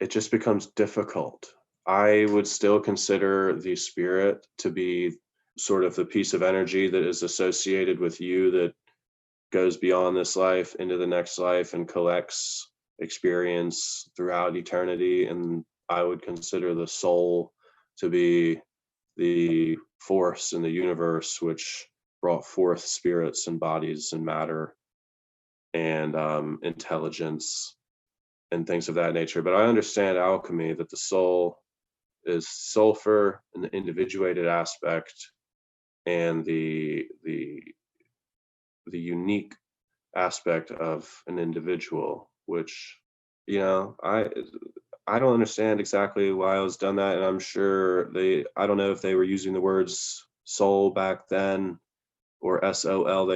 it just becomes difficult. I would still consider the spirit to be sort of the piece of energy that is associated with you, that goes beyond this life into the next life and collects experience throughout eternity. And I would consider the soul to be the force in the universe which brought forth spirits and bodies and matter and intelligence and things of that nature. But I understand alchemy, that the soul is sulfur and the individuated aspect, and the unique aspect of an individual, which, I don't understand exactly why it was done that. And I'm sure I don't know if they were using the words soul back then or SOL.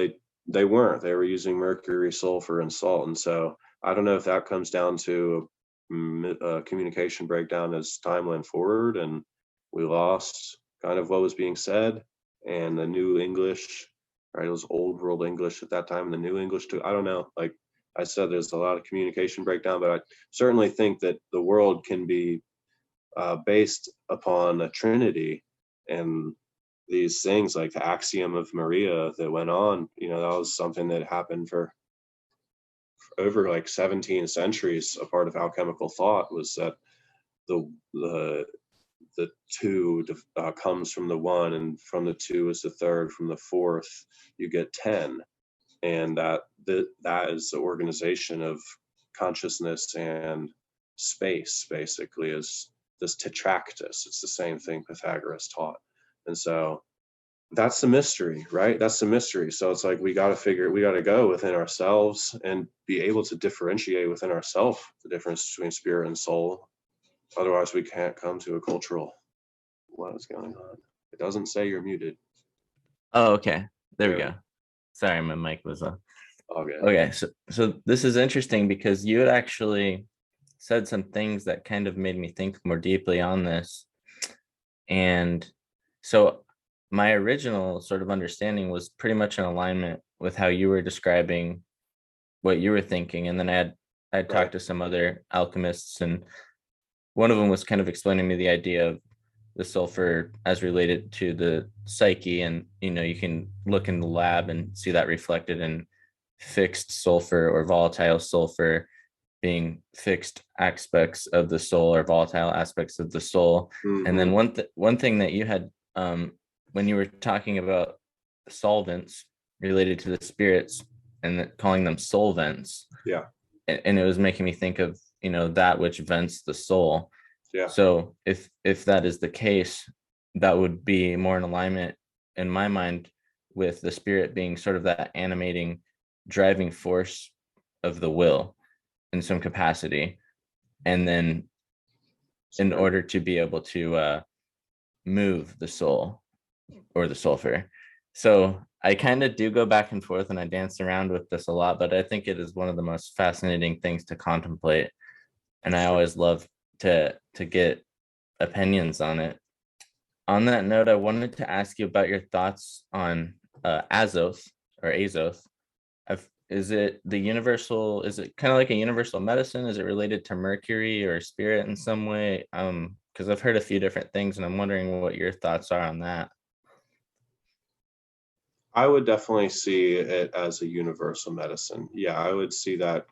They weren't. They were using mercury, sulfur, and salt. And so I don't know if that comes down to a communication breakdown as time went forward and we lost kind of what was being said, and the new English, right? It was old world English at that time, and the new English too. I don't know. Like I said, there's a lot of communication breakdown, but I certainly think that the world can be based upon a trinity, and these things like the axiom of Maria that went on, that was something that happened for over like 17 centuries. A part of alchemical thought was that the two comes from the one, and from the two is the third, from the fourth you get 10, and that is the organization of consciousness and space, basically, is this tetractys. It's the same thing Pythagoras taught. And so that's the mystery, right? That's the mystery. So it's like we got to go within ourselves and be able to differentiate within ourselves the difference between spirit and soul. Otherwise we can't come to a cultural, what is going on? It doesn't say you're muted. Oh, okay. There we go. Sorry, my mic was on. Okay, so this is interesting because you had actually said some things that kind of made me think more deeply on this. And so my original sort of understanding was pretty much in alignment with how you were describing what you were thinking. And then I had talked to some other alchemists, and one of them was kind of explaining me the idea of the sulfur as related to the psyche. And, you can look in the lab and see that reflected in fixed sulfur or volatile sulfur being fixed aspects of the soul or volatile aspects of the soul. Mm-hmm. And then one thing that you had, when you were talking about solvents related to the spirits and calling them solvents. Yeah. And it was making me think of, that which vents the soul. Yeah. So if that is the case, that would be more in alignment in my mind with the spirit being sort of that animating, driving force of the will in some capacity. And then in order to be able to move the soul or the sulfur. So I kind of do go back and forth and I dance around with this a lot, but I think it is one of the most fascinating things to contemplate. And I always love to get opinions on it. On that note, I wanted to ask you about your thoughts on Azoth or Azoth. Is it kind of like a universal medicine? Is it related to Mercury or spirit in some way? Because I've heard a few different things, and I'm wondering what your thoughts are on that. I would definitely see it as a universal medicine. Yeah, I would see that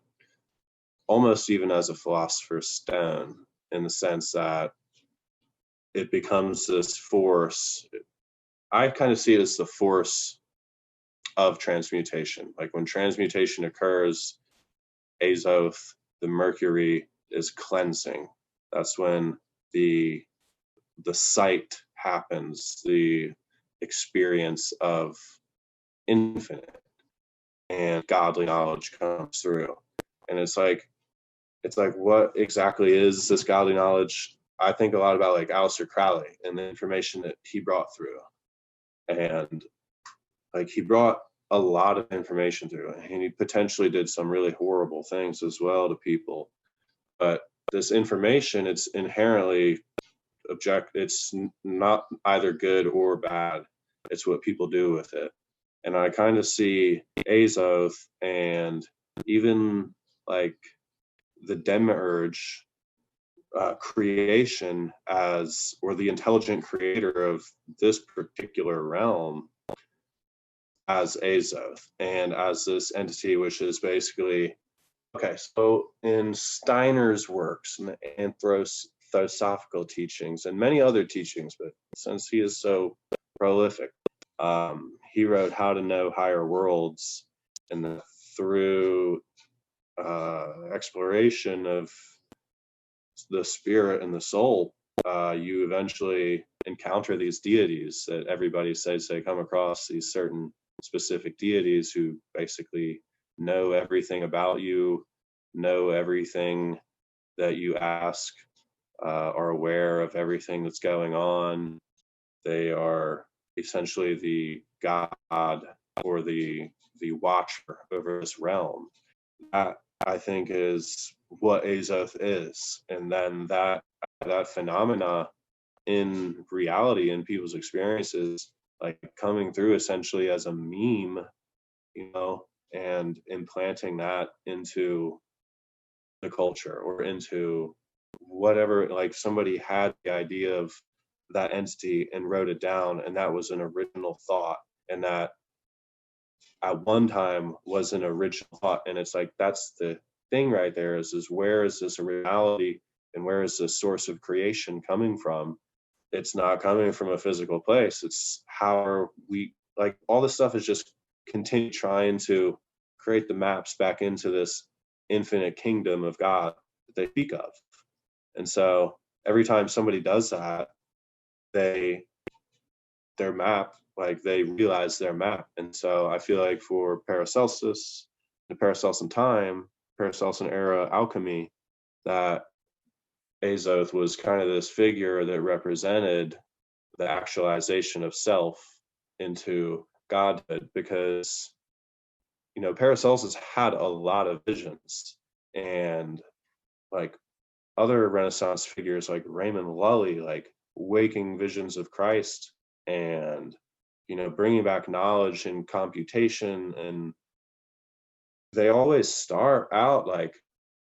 almost even as a philosopher's stone, in the sense that it becomes this force. I kind of see it as the force of transmutation. Like when transmutation occurs, Azoth, the mercury, is cleansing. That's when the sight happens, the experience of infinite. And and godly knowledge comes through. And it's like, what exactly is this godly knowledge? I think a lot about like Aleister Crowley and the information that he brought through. And like, he brought a lot of information through, and he potentially did some really horrible things as well to people. But this information, it's inherently it's not either good or bad. It's what people do with it. And I kind of see Azoth and even like the demiurge creation as, or the intelligent creator of this particular realm, as Azoth, and as this entity which is basically, okay, so in Steiner's works and the Theosophical teachings and many other teachings, but since he is so prolific, he wrote How to Know Higher Worlds, and through exploration of the spirit and the soul, you eventually encounter these deities that everybody says they come across, these certain specific deities who basically know everything about you, know everything that you ask, are aware of everything that's going on. They are essentially the god or the watcher over this realm. That, I think, is what Azoth is. And then that phenomena in reality, in people's experiences, like coming through essentially as a meme, you know, and implanting that into the culture or into whatever, like somebody had the idea of that entity and wrote it down, and that was an original thought, and that at one time was an original thought. And it's like, that's the thing right there, is where is this originality and where is this source of creation coming from? It's not coming from a physical place. It's how are we, like, all this stuff is just continue trying to create the maps back into this infinite kingdom of God that they speak of. And so every time somebody does that, their map, like, they realize their map. And so I feel like for Paracelsus, the Paracelsian time, Paracelsian era alchemy, that Azoth was kind of this figure that represented the actualization of self into godhood, because, you know, Paracelsus had a lot of visions, and like other Renaissance figures like Raymond Lully, like waking visions of Christ, and, you know, bringing back knowledge and computation. And they always start out like,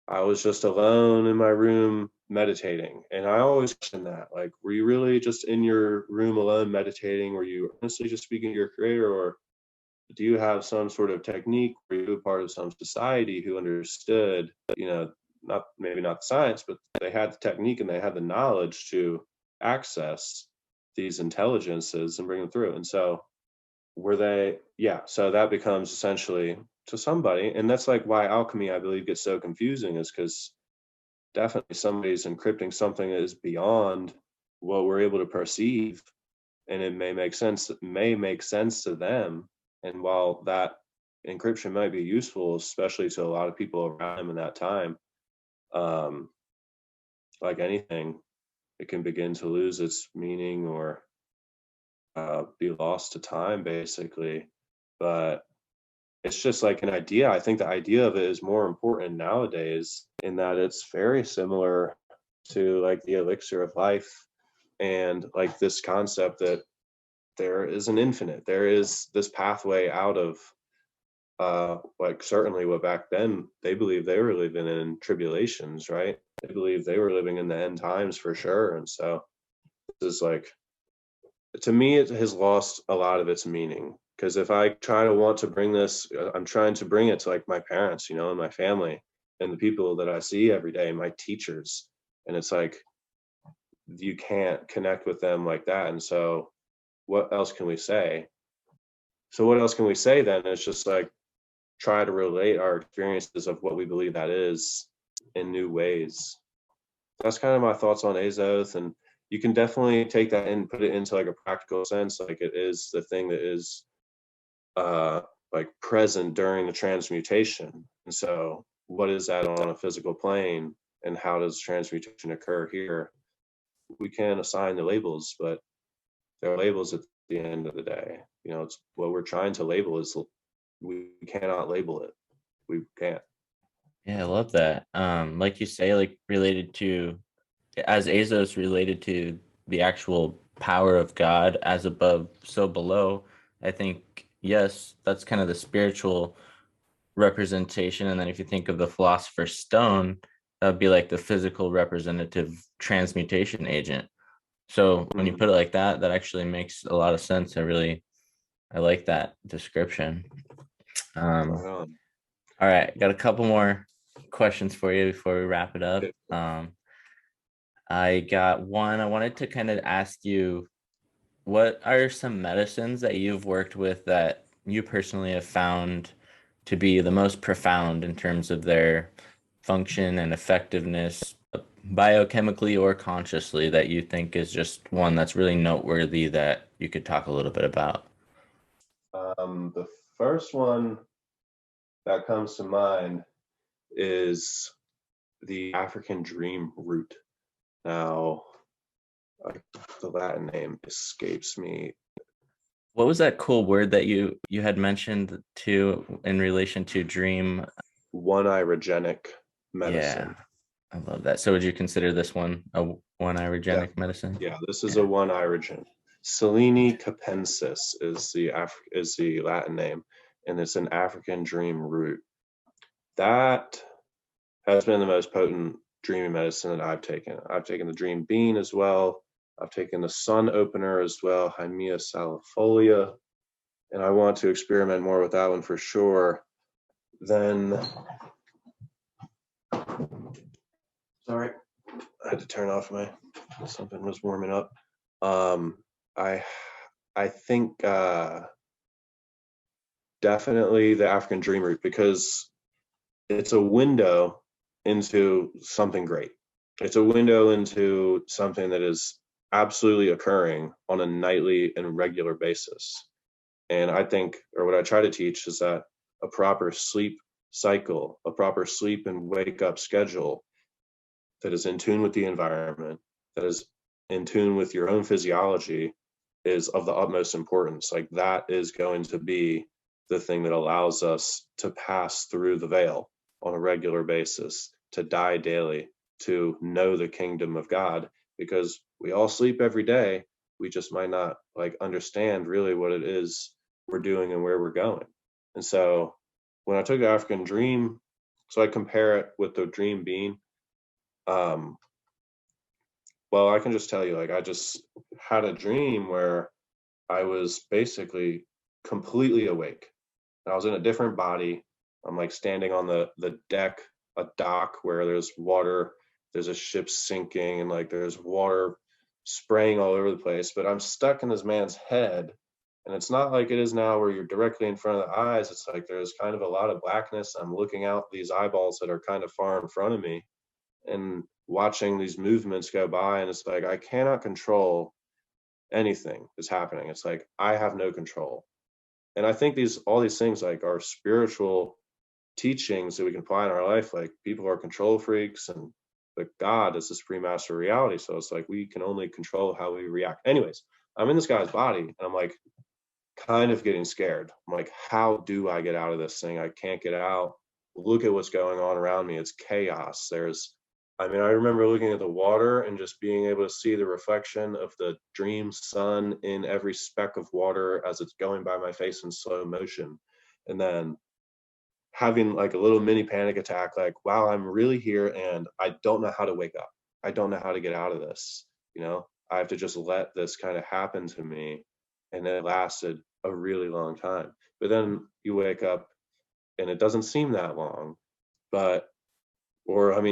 I was just alone in my room meditating. And I always question that, like, were you really just in your room alone meditating? Were you honestly just speaking to your creator? Or do you have some sort of technique? Were you a part of some society who understood, you know, maybe not the science, but they had the technique and they had the knowledge to access these intelligences and bring them through? And so were they, yeah, so that becomes essentially to somebody. And that's like why alchemy, I believe, gets so confusing, is because definitely somebody's encrypting something that is beyond what we're able to perceive, and it may make sense to them. And while that encryption might be useful, especially to a lot of people around them in that time, like anything, it can begin to lose its meaning or be lost to time, basically. But it's just like an idea. I think the idea of it is more important nowadays, in that it's very similar to like the elixir of life, and like this concept that there is an infinite, there is this pathway out of like certainly what back then they believed they were living in tribulations, right? They believed they were living in the end times for sure. And so this is like, to me, it has lost a lot of its meaning. Because if I try to want to bring this, I'm trying to bring it to like my parents, you know, and my family and the people that I see every day, my teachers. And it's like, you can't connect with them like that. And so what else can we say? So what else can we say then? It's just like, try to relate our experiences of what we believe that is in new ways. That's kind of my thoughts on Azoth. And you can definitely take that and put it into like a practical sense. Like, it is the thing that is like present during the transmutation. And so what is that on a physical plane, and how does transmutation occur here? We can assign the labels, but they're labels at the end of the day. You know, it's what we're trying to label is we cannot label it. We can't. Yeah, I love that. Like you say, like related to, as Azos related to the actual power of God, as above, so below. I think, yes, that's kind of the spiritual representation. And then if you think of the philosopher's stone, that would be like the physical representative transmutation agent. So when you put it like that, that actually makes a lot of sense. I like that description. All right, got a couple more questions for you before we wrap it up. I got one. I wanted to kind of ask you, what are some medicines that you've worked with that you personally have found to be the most profound in terms of their function and effectiveness, biochemically or consciously, that you think is just one that's really noteworthy that you could talk a little bit about? The first one that comes to mind is the African dream root. Now, the Latin name escapes me. What was that cool word that you had mentioned to in relation to dream? Oneirogenic medicine. Yeah, I love that. So would you consider this one a oneirogenic medicine? Yeah, this is a oneirogen. Selene capensis is the Latin name, and it's an African dream root. That has been the most potent dreaming medicine that I've taken. I've taken the dream bean as well. I've taken the sun opener as well, Hymia salifolia, and I want to experiment more with that one for sure. Then, sorry, I had to turn off something was warming up. I think definitely the African dream root, because it's a window into something great. It's a window into something that is absolutely occurring on a nightly and regular basis. And I think, or what I try to teach, is that a proper sleep cycle, a proper sleep and wake up schedule that is in tune with the environment, that is in tune with your own physiology, is of the utmost importance. Like, that is going to be the thing that allows us to pass through the veil on a regular basis, to die daily, to know the kingdom of God, because we all sleep every day. We just might not like understand really what it is we're doing and where we're going. And so when I took the African dream, so I compare it with the dream bean. Well, I can just tell you, like, I just had a dream where I was basically completely awake. I was in a different body. I'm like standing on the deck, a dock where there's water, there's a ship sinking, and like there's water spraying all over the place. But I'm stuck in this man's head. And it's not like it is now where you're directly in front of the eyes. It's like there's kind of a lot of blackness. I'm looking out these eyeballs that are kind of far in front of me and watching these movements go by. And it's like I cannot control anything that's happening. It's like I have no control. And I think all these things like are spiritual teachings that we can apply in our life. Like, people are control freaks, and but God is the supreme master of reality. So it's like we can only control how we react. Anyways, I'm in this guy's body and I'm like kind of getting scared. I'm like, how do I get out of this thing? I can't get out. Look at what's going on around me. It's chaos. I remember looking at the water and just being able to see the reflection of the dream sun in every speck of water as it's going by my face in slow motion. And then having like a little mini panic attack, like, wow, I'm really here and I don't know how to wake up. I don't know how to get out of this. I have to just let this kind of happen to me. And it lasted a really long time. But then you wake up and it doesn't seem that long,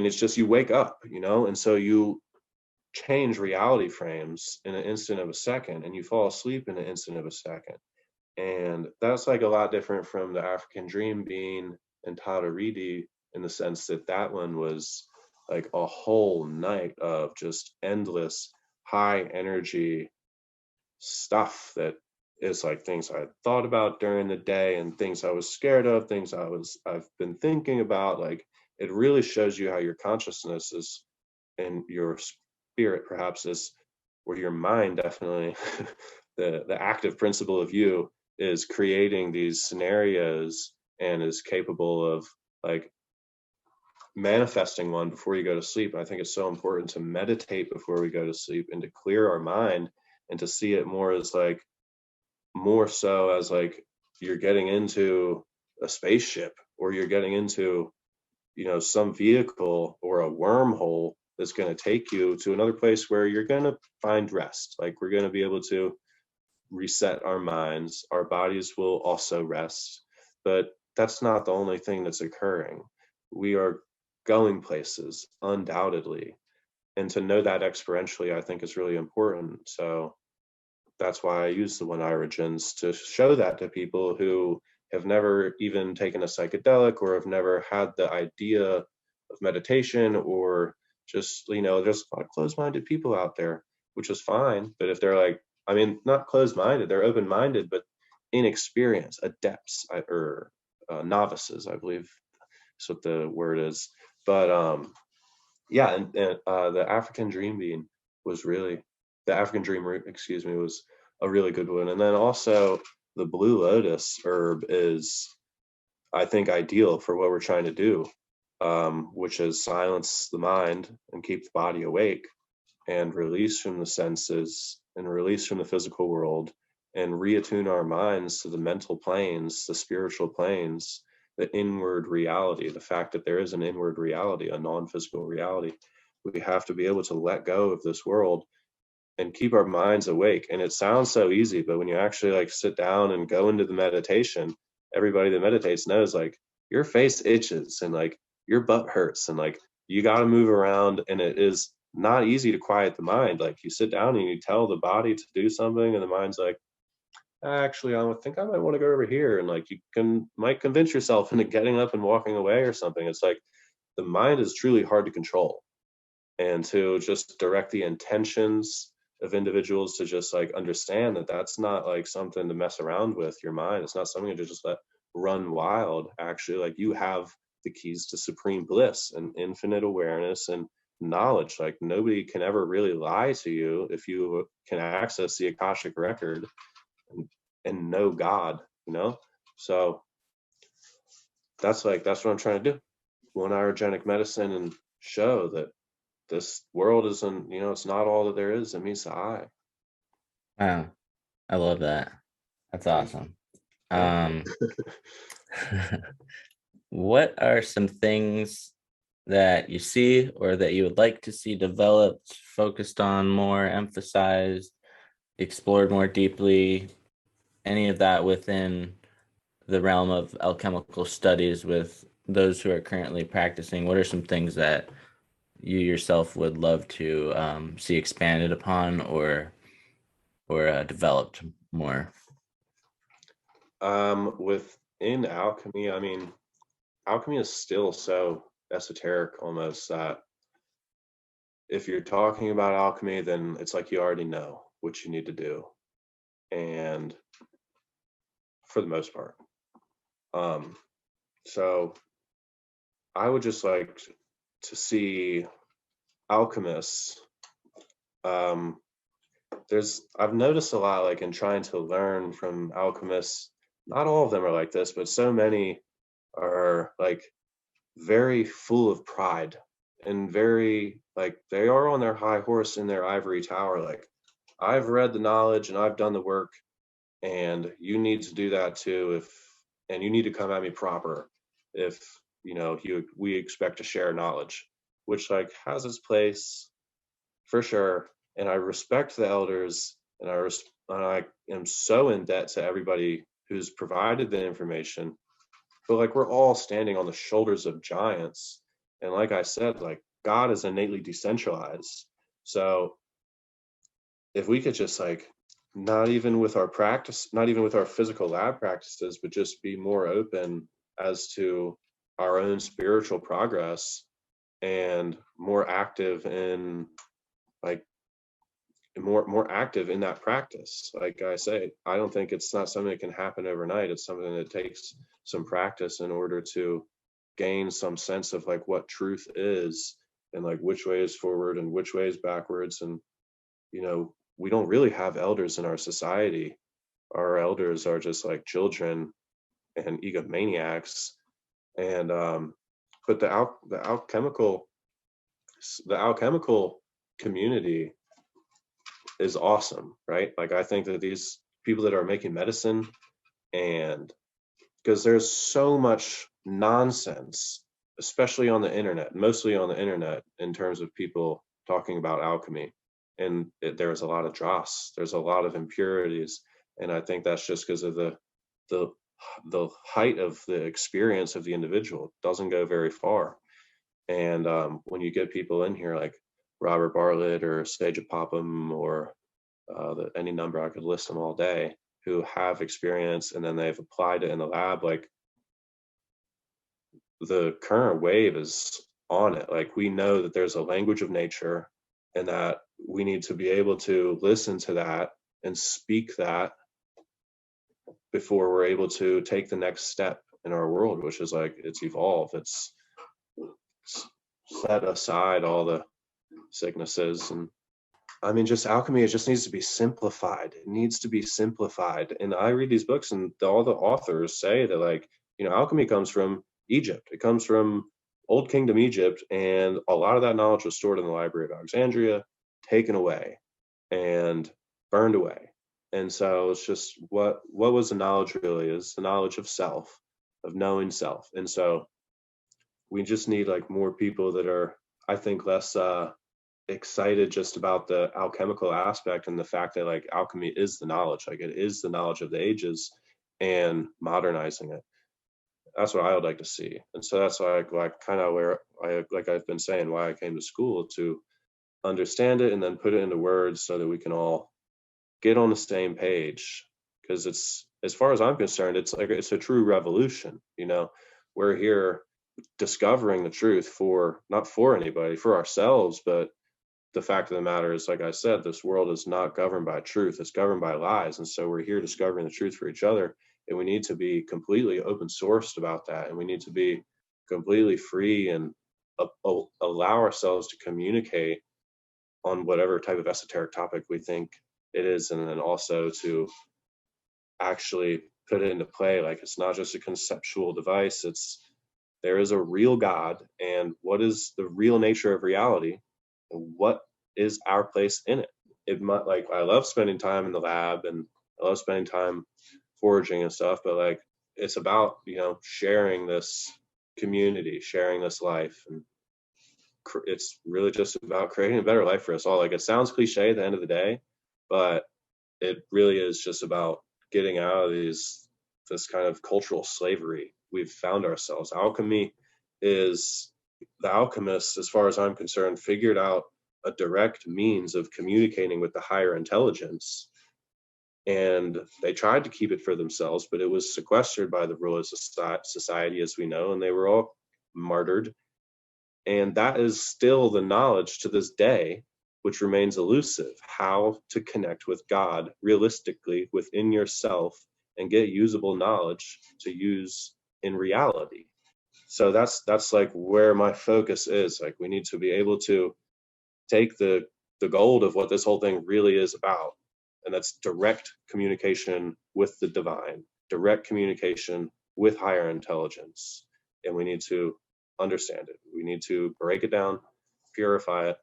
it's just you wake up, and so you change reality frames in an instant of a second, and you fall asleep in an instant of a second. And that's like a lot different from the African dream being and Tadaridi, in the sense that one was like a whole night of just endless high energy stuff that It's like things I thought about during the day and things I was scared of, things I've been thinking about. Like, it really shows you how your consciousness is, and your spirit perhaps is, or your mind definitely, the active principle of you is creating these scenarios and is capable of like manifesting one before you go to sleep. I think it's so important to meditate before we go to sleep and to clear our mind and to see it more so as like you're getting into a spaceship, or you're getting into, some vehicle or a wormhole that's going to take you to another place where you're going to find rest. Like, we're going to be able to reset our minds. Our bodies will also rest, but that's not the only thing that's occurring. We are going places, undoubtedly. And to know that experientially, I think is really important. So that's why I use the Oneirogenics, to show that to people who have never even taken a psychedelic or have never had the idea of meditation, or just, there's a lot of closed-minded people out there, which is fine. But if they're like, not closed-minded, they're open-minded, but inexperienced, adepts, or novices, I believe is what the word is. But yeah, and the African dream bean was really, the African dream root, excuse me, was a really good one. And then also the blue lotus herb is, I think, ideal for what we're trying to do, which is silence the mind and keep the body awake, and release from the senses and release from the physical world, and reattune our minds to the mental planes, the spiritual planes, the inward reality, the fact that there is an inward reality, a non-physical reality. We have to be able to let go of this world and keep our minds awake. And it sounds so easy, but when you actually like sit down and go into the meditation, everybody that meditates knows like your face itches and like your butt hurts and like you got to move around, and it is not easy to quiet the mind. Like, you sit down and you tell the body to do something, and the mind's like, actually, I think I might want to go over here, and like you might convince yourself into getting up and walking away or something. It's like the mind is truly hard to control, and to just direct the intentions of individuals to just like understand that that's not like something to mess around with. Your mind, it's not something to just let run wild. Actually, like, you have the keys to supreme bliss and infinite awareness and knowledge. Like, nobody can ever really lie to you if you can access the Akashic record and know God, So that's what I'm trying to do. Oneirogenic medicine, and show that this world isn't, it's not all that there is that meets the eye. Wow. I love that. That's awesome. What are some things that you see or that you would like to see developed, focused on more, emphasized, explored more deeply? Any of that within the realm of alchemical studies with those who are currently practicing? What are some things that you yourself would love to see expanded upon or developed more? Within alchemy, alchemy is still so esoteric almost that if you're talking about alchemy, then it's like you already know what you need to do. And for the most part. So I would just like to see alchemists. I've noticed a lot, like in trying to learn from alchemists, not all of them are like this, but so many are like very full of pride and very like they are on their high horse in their ivory tower. Like, I've read the knowledge and I've done the work, and you need to do that too, and you need to come at me proper if we expect to share knowledge, which like has its place for sure. And I respect the elders, and I am so in debt to everybody who's provided the information, but like we're all standing on the shoulders of giants, and like I said, like God is innately decentralized. So if we could just like not even with our physical lab practices, but just be more open as to our own spiritual progress and more active in like more active in that practice. Like I say, I don't think it's not something that can happen overnight. It's something that takes some practice in order to gain some sense of like what truth is, and like which way is forward and which way is backwards. And we don't really have elders in our society. Our elders are just like children and egomaniacs. And but the alchemical community is awesome, right? Like I think that these people that are making medicine, and because there's so much nonsense, especially on the internet, mostly on the internet, in terms of people talking about alchemy, and there's a lot of dross, there's a lot of impurities, and I think that's just because of the height of the experience of the individual. It doesn't go very far. And when you get people in here like Robert Bartlett or Sage Popham or any number, I could list them all day, who have experience and then they've applied it in the lab, like the current wave is on it. Like we know that there's a language of nature, and that we need to be able to listen to that and speak that before we're able to take the next step in our world, which is like it's evolve, it's set aside all the sicknesses. And I mean, just alchemy, it just needs to be simplified. It needs to be simplified. And I read these books, and all the authors say that, like, alchemy comes from Egypt. It comes from Old Kingdom Egypt, and a lot of that knowledge was stored in the Library of Alexandria, taken away and burned away. And so it's just what was the knowledge really is the knowledge of self, of knowing self. And so we just need like more people that are, I think, less excited just about the alchemical aspect and the fact that like alchemy is the knowledge, like it is the knowledge of the ages, and modernizing it. That's what I would like to see. And so that's like kind of where I've been saying, why I came to school, to understand it and then put it into words so that we can all get on the same page. Because it's, as far as I'm concerned, it's like it's a true revolution. We're here discovering the truth not for anybody, for ourselves. But the fact of the matter is, like I said, this world is not governed by truth, it's governed by lies. And so we're here discovering the truth for each other, and we need to be completely open sourced about that, and we need to be completely free and allow ourselves to communicate on whatever type of esoteric topic we think it is, and then also to actually put it into play. Like it's not just a conceptual device, there is a real God, and what is the real nature of reality, and what is our place in it. It might, like, I love spending time in the lab, and I love spending time foraging and stuff, but like it's about sharing this community, sharing this life, and it's really just about creating a better life for us all. Like it sounds cliche at the end of the day, but it really is just about getting out of this kind of cultural slavery we've found ourselves. Alchemy is, the alchemists, as far as I'm concerned, figured out a direct means of communicating with the higher intelligence, and they tried to keep it for themselves, but it was sequestered by the rulers of society, as we know, and they were all martyred. And that is still the knowledge to this day, which remains elusive: how to connect with God realistically within yourself and get usable knowledge to use in reality. So that's like where my focus is. Like we need to be able to take the gold of what this whole thing really is about, and that's direct communication with the divine, direct communication with higher intelligence. And we need to understand it. We need to break it down, purify it,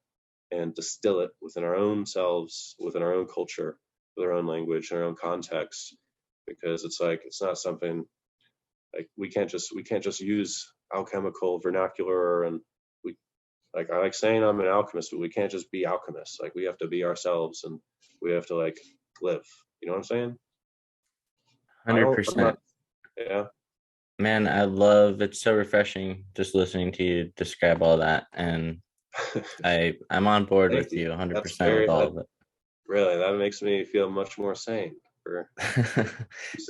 and distill it within our own selves, within our own culture, with our own language, our own context. Because it's like, it's not something like we can't just use alchemical vernacular, and I like saying I'm an alchemist, but we can't just be alchemists. Like we have to be ourselves, and we have to like live. You know what I'm saying? 100%. Yeah. Man, it's so refreshing just listening to you describe all that, and I'm on board with you 100% with all of it. Really, that makes me feel much more sane.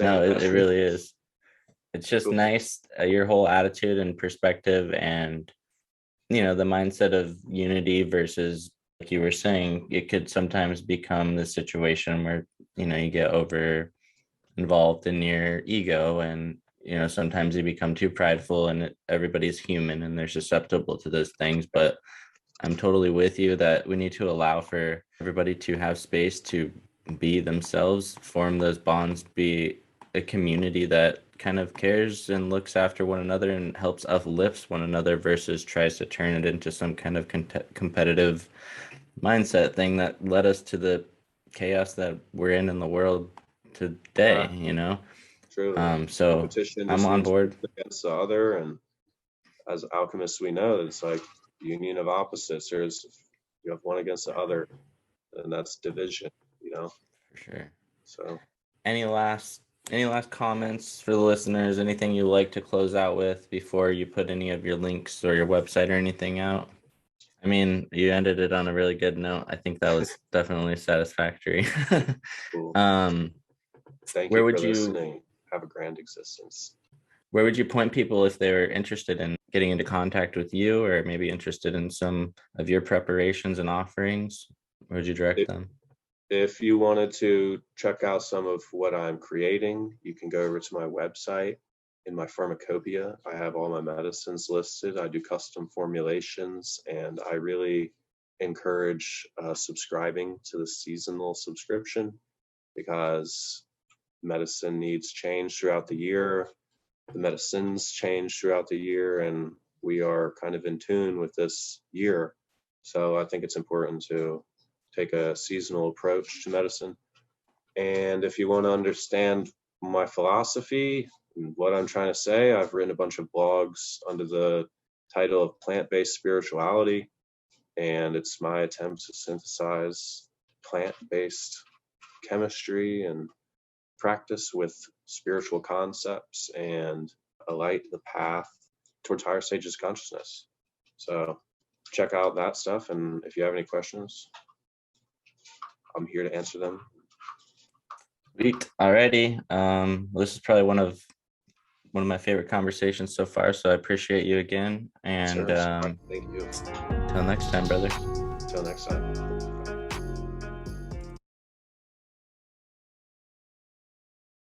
No, it really is. It's just nice, your whole attitude and perspective, and the mindset of unity versus like you were saying, it could sometimes become the situation where, you get over involved in your ego, and sometimes you become too prideful, and everybody's human and they're susceptible to those things. But I'm totally with you that we need to allow for everybody to have space to be themselves, form those bonds, be a community that kind of cares and looks after one another and helps uplifts one another, versus tries to turn it into some kind of competitive mindset thing that led us to the chaos that we're in the world today. Truly. So Competition I'm just on means board. against the other, and as alchemists, we know it's like union of opposites. You have one against the other, and that's division. For sure. So Any last comments for the listeners? Anything you like to close out with before you put any of your links or your website or anything out? I mean, you ended it on a really good note. I think that was definitely satisfactory. cool. Thank Where you would for you listening. Have a grand existence. Where would you point people if they were interested in getting into contact with you, or maybe interested in some of your preparations and offerings? Where would you direct them? If you wanted to check out some of what I'm creating, you can go over to my website. In my pharmacopeia, I have all my medicines listed. I do custom formulations, and I really encourage subscribing to the seasonal subscription, because medicine needs change throughout the year. The medicines change throughout the year, and we are kind of in tune with this year. So I think it's important to take a seasonal approach to medicine. And if you want to understand my philosophy and what I'm trying to say, I've written a bunch of blogs under the title of Plant-Based Spirituality, and it's my attempt to synthesize plant-based chemistry and practice with spiritual concepts and alight the path towards higher stages of consciousness. So check out that stuff, and if you have any questions, I'm here to answer them. Sweet. Alrighty. This is probably one of my favorite conversations so far, so I appreciate you again. And Sir, thank you. Till next time, brother. Till next time.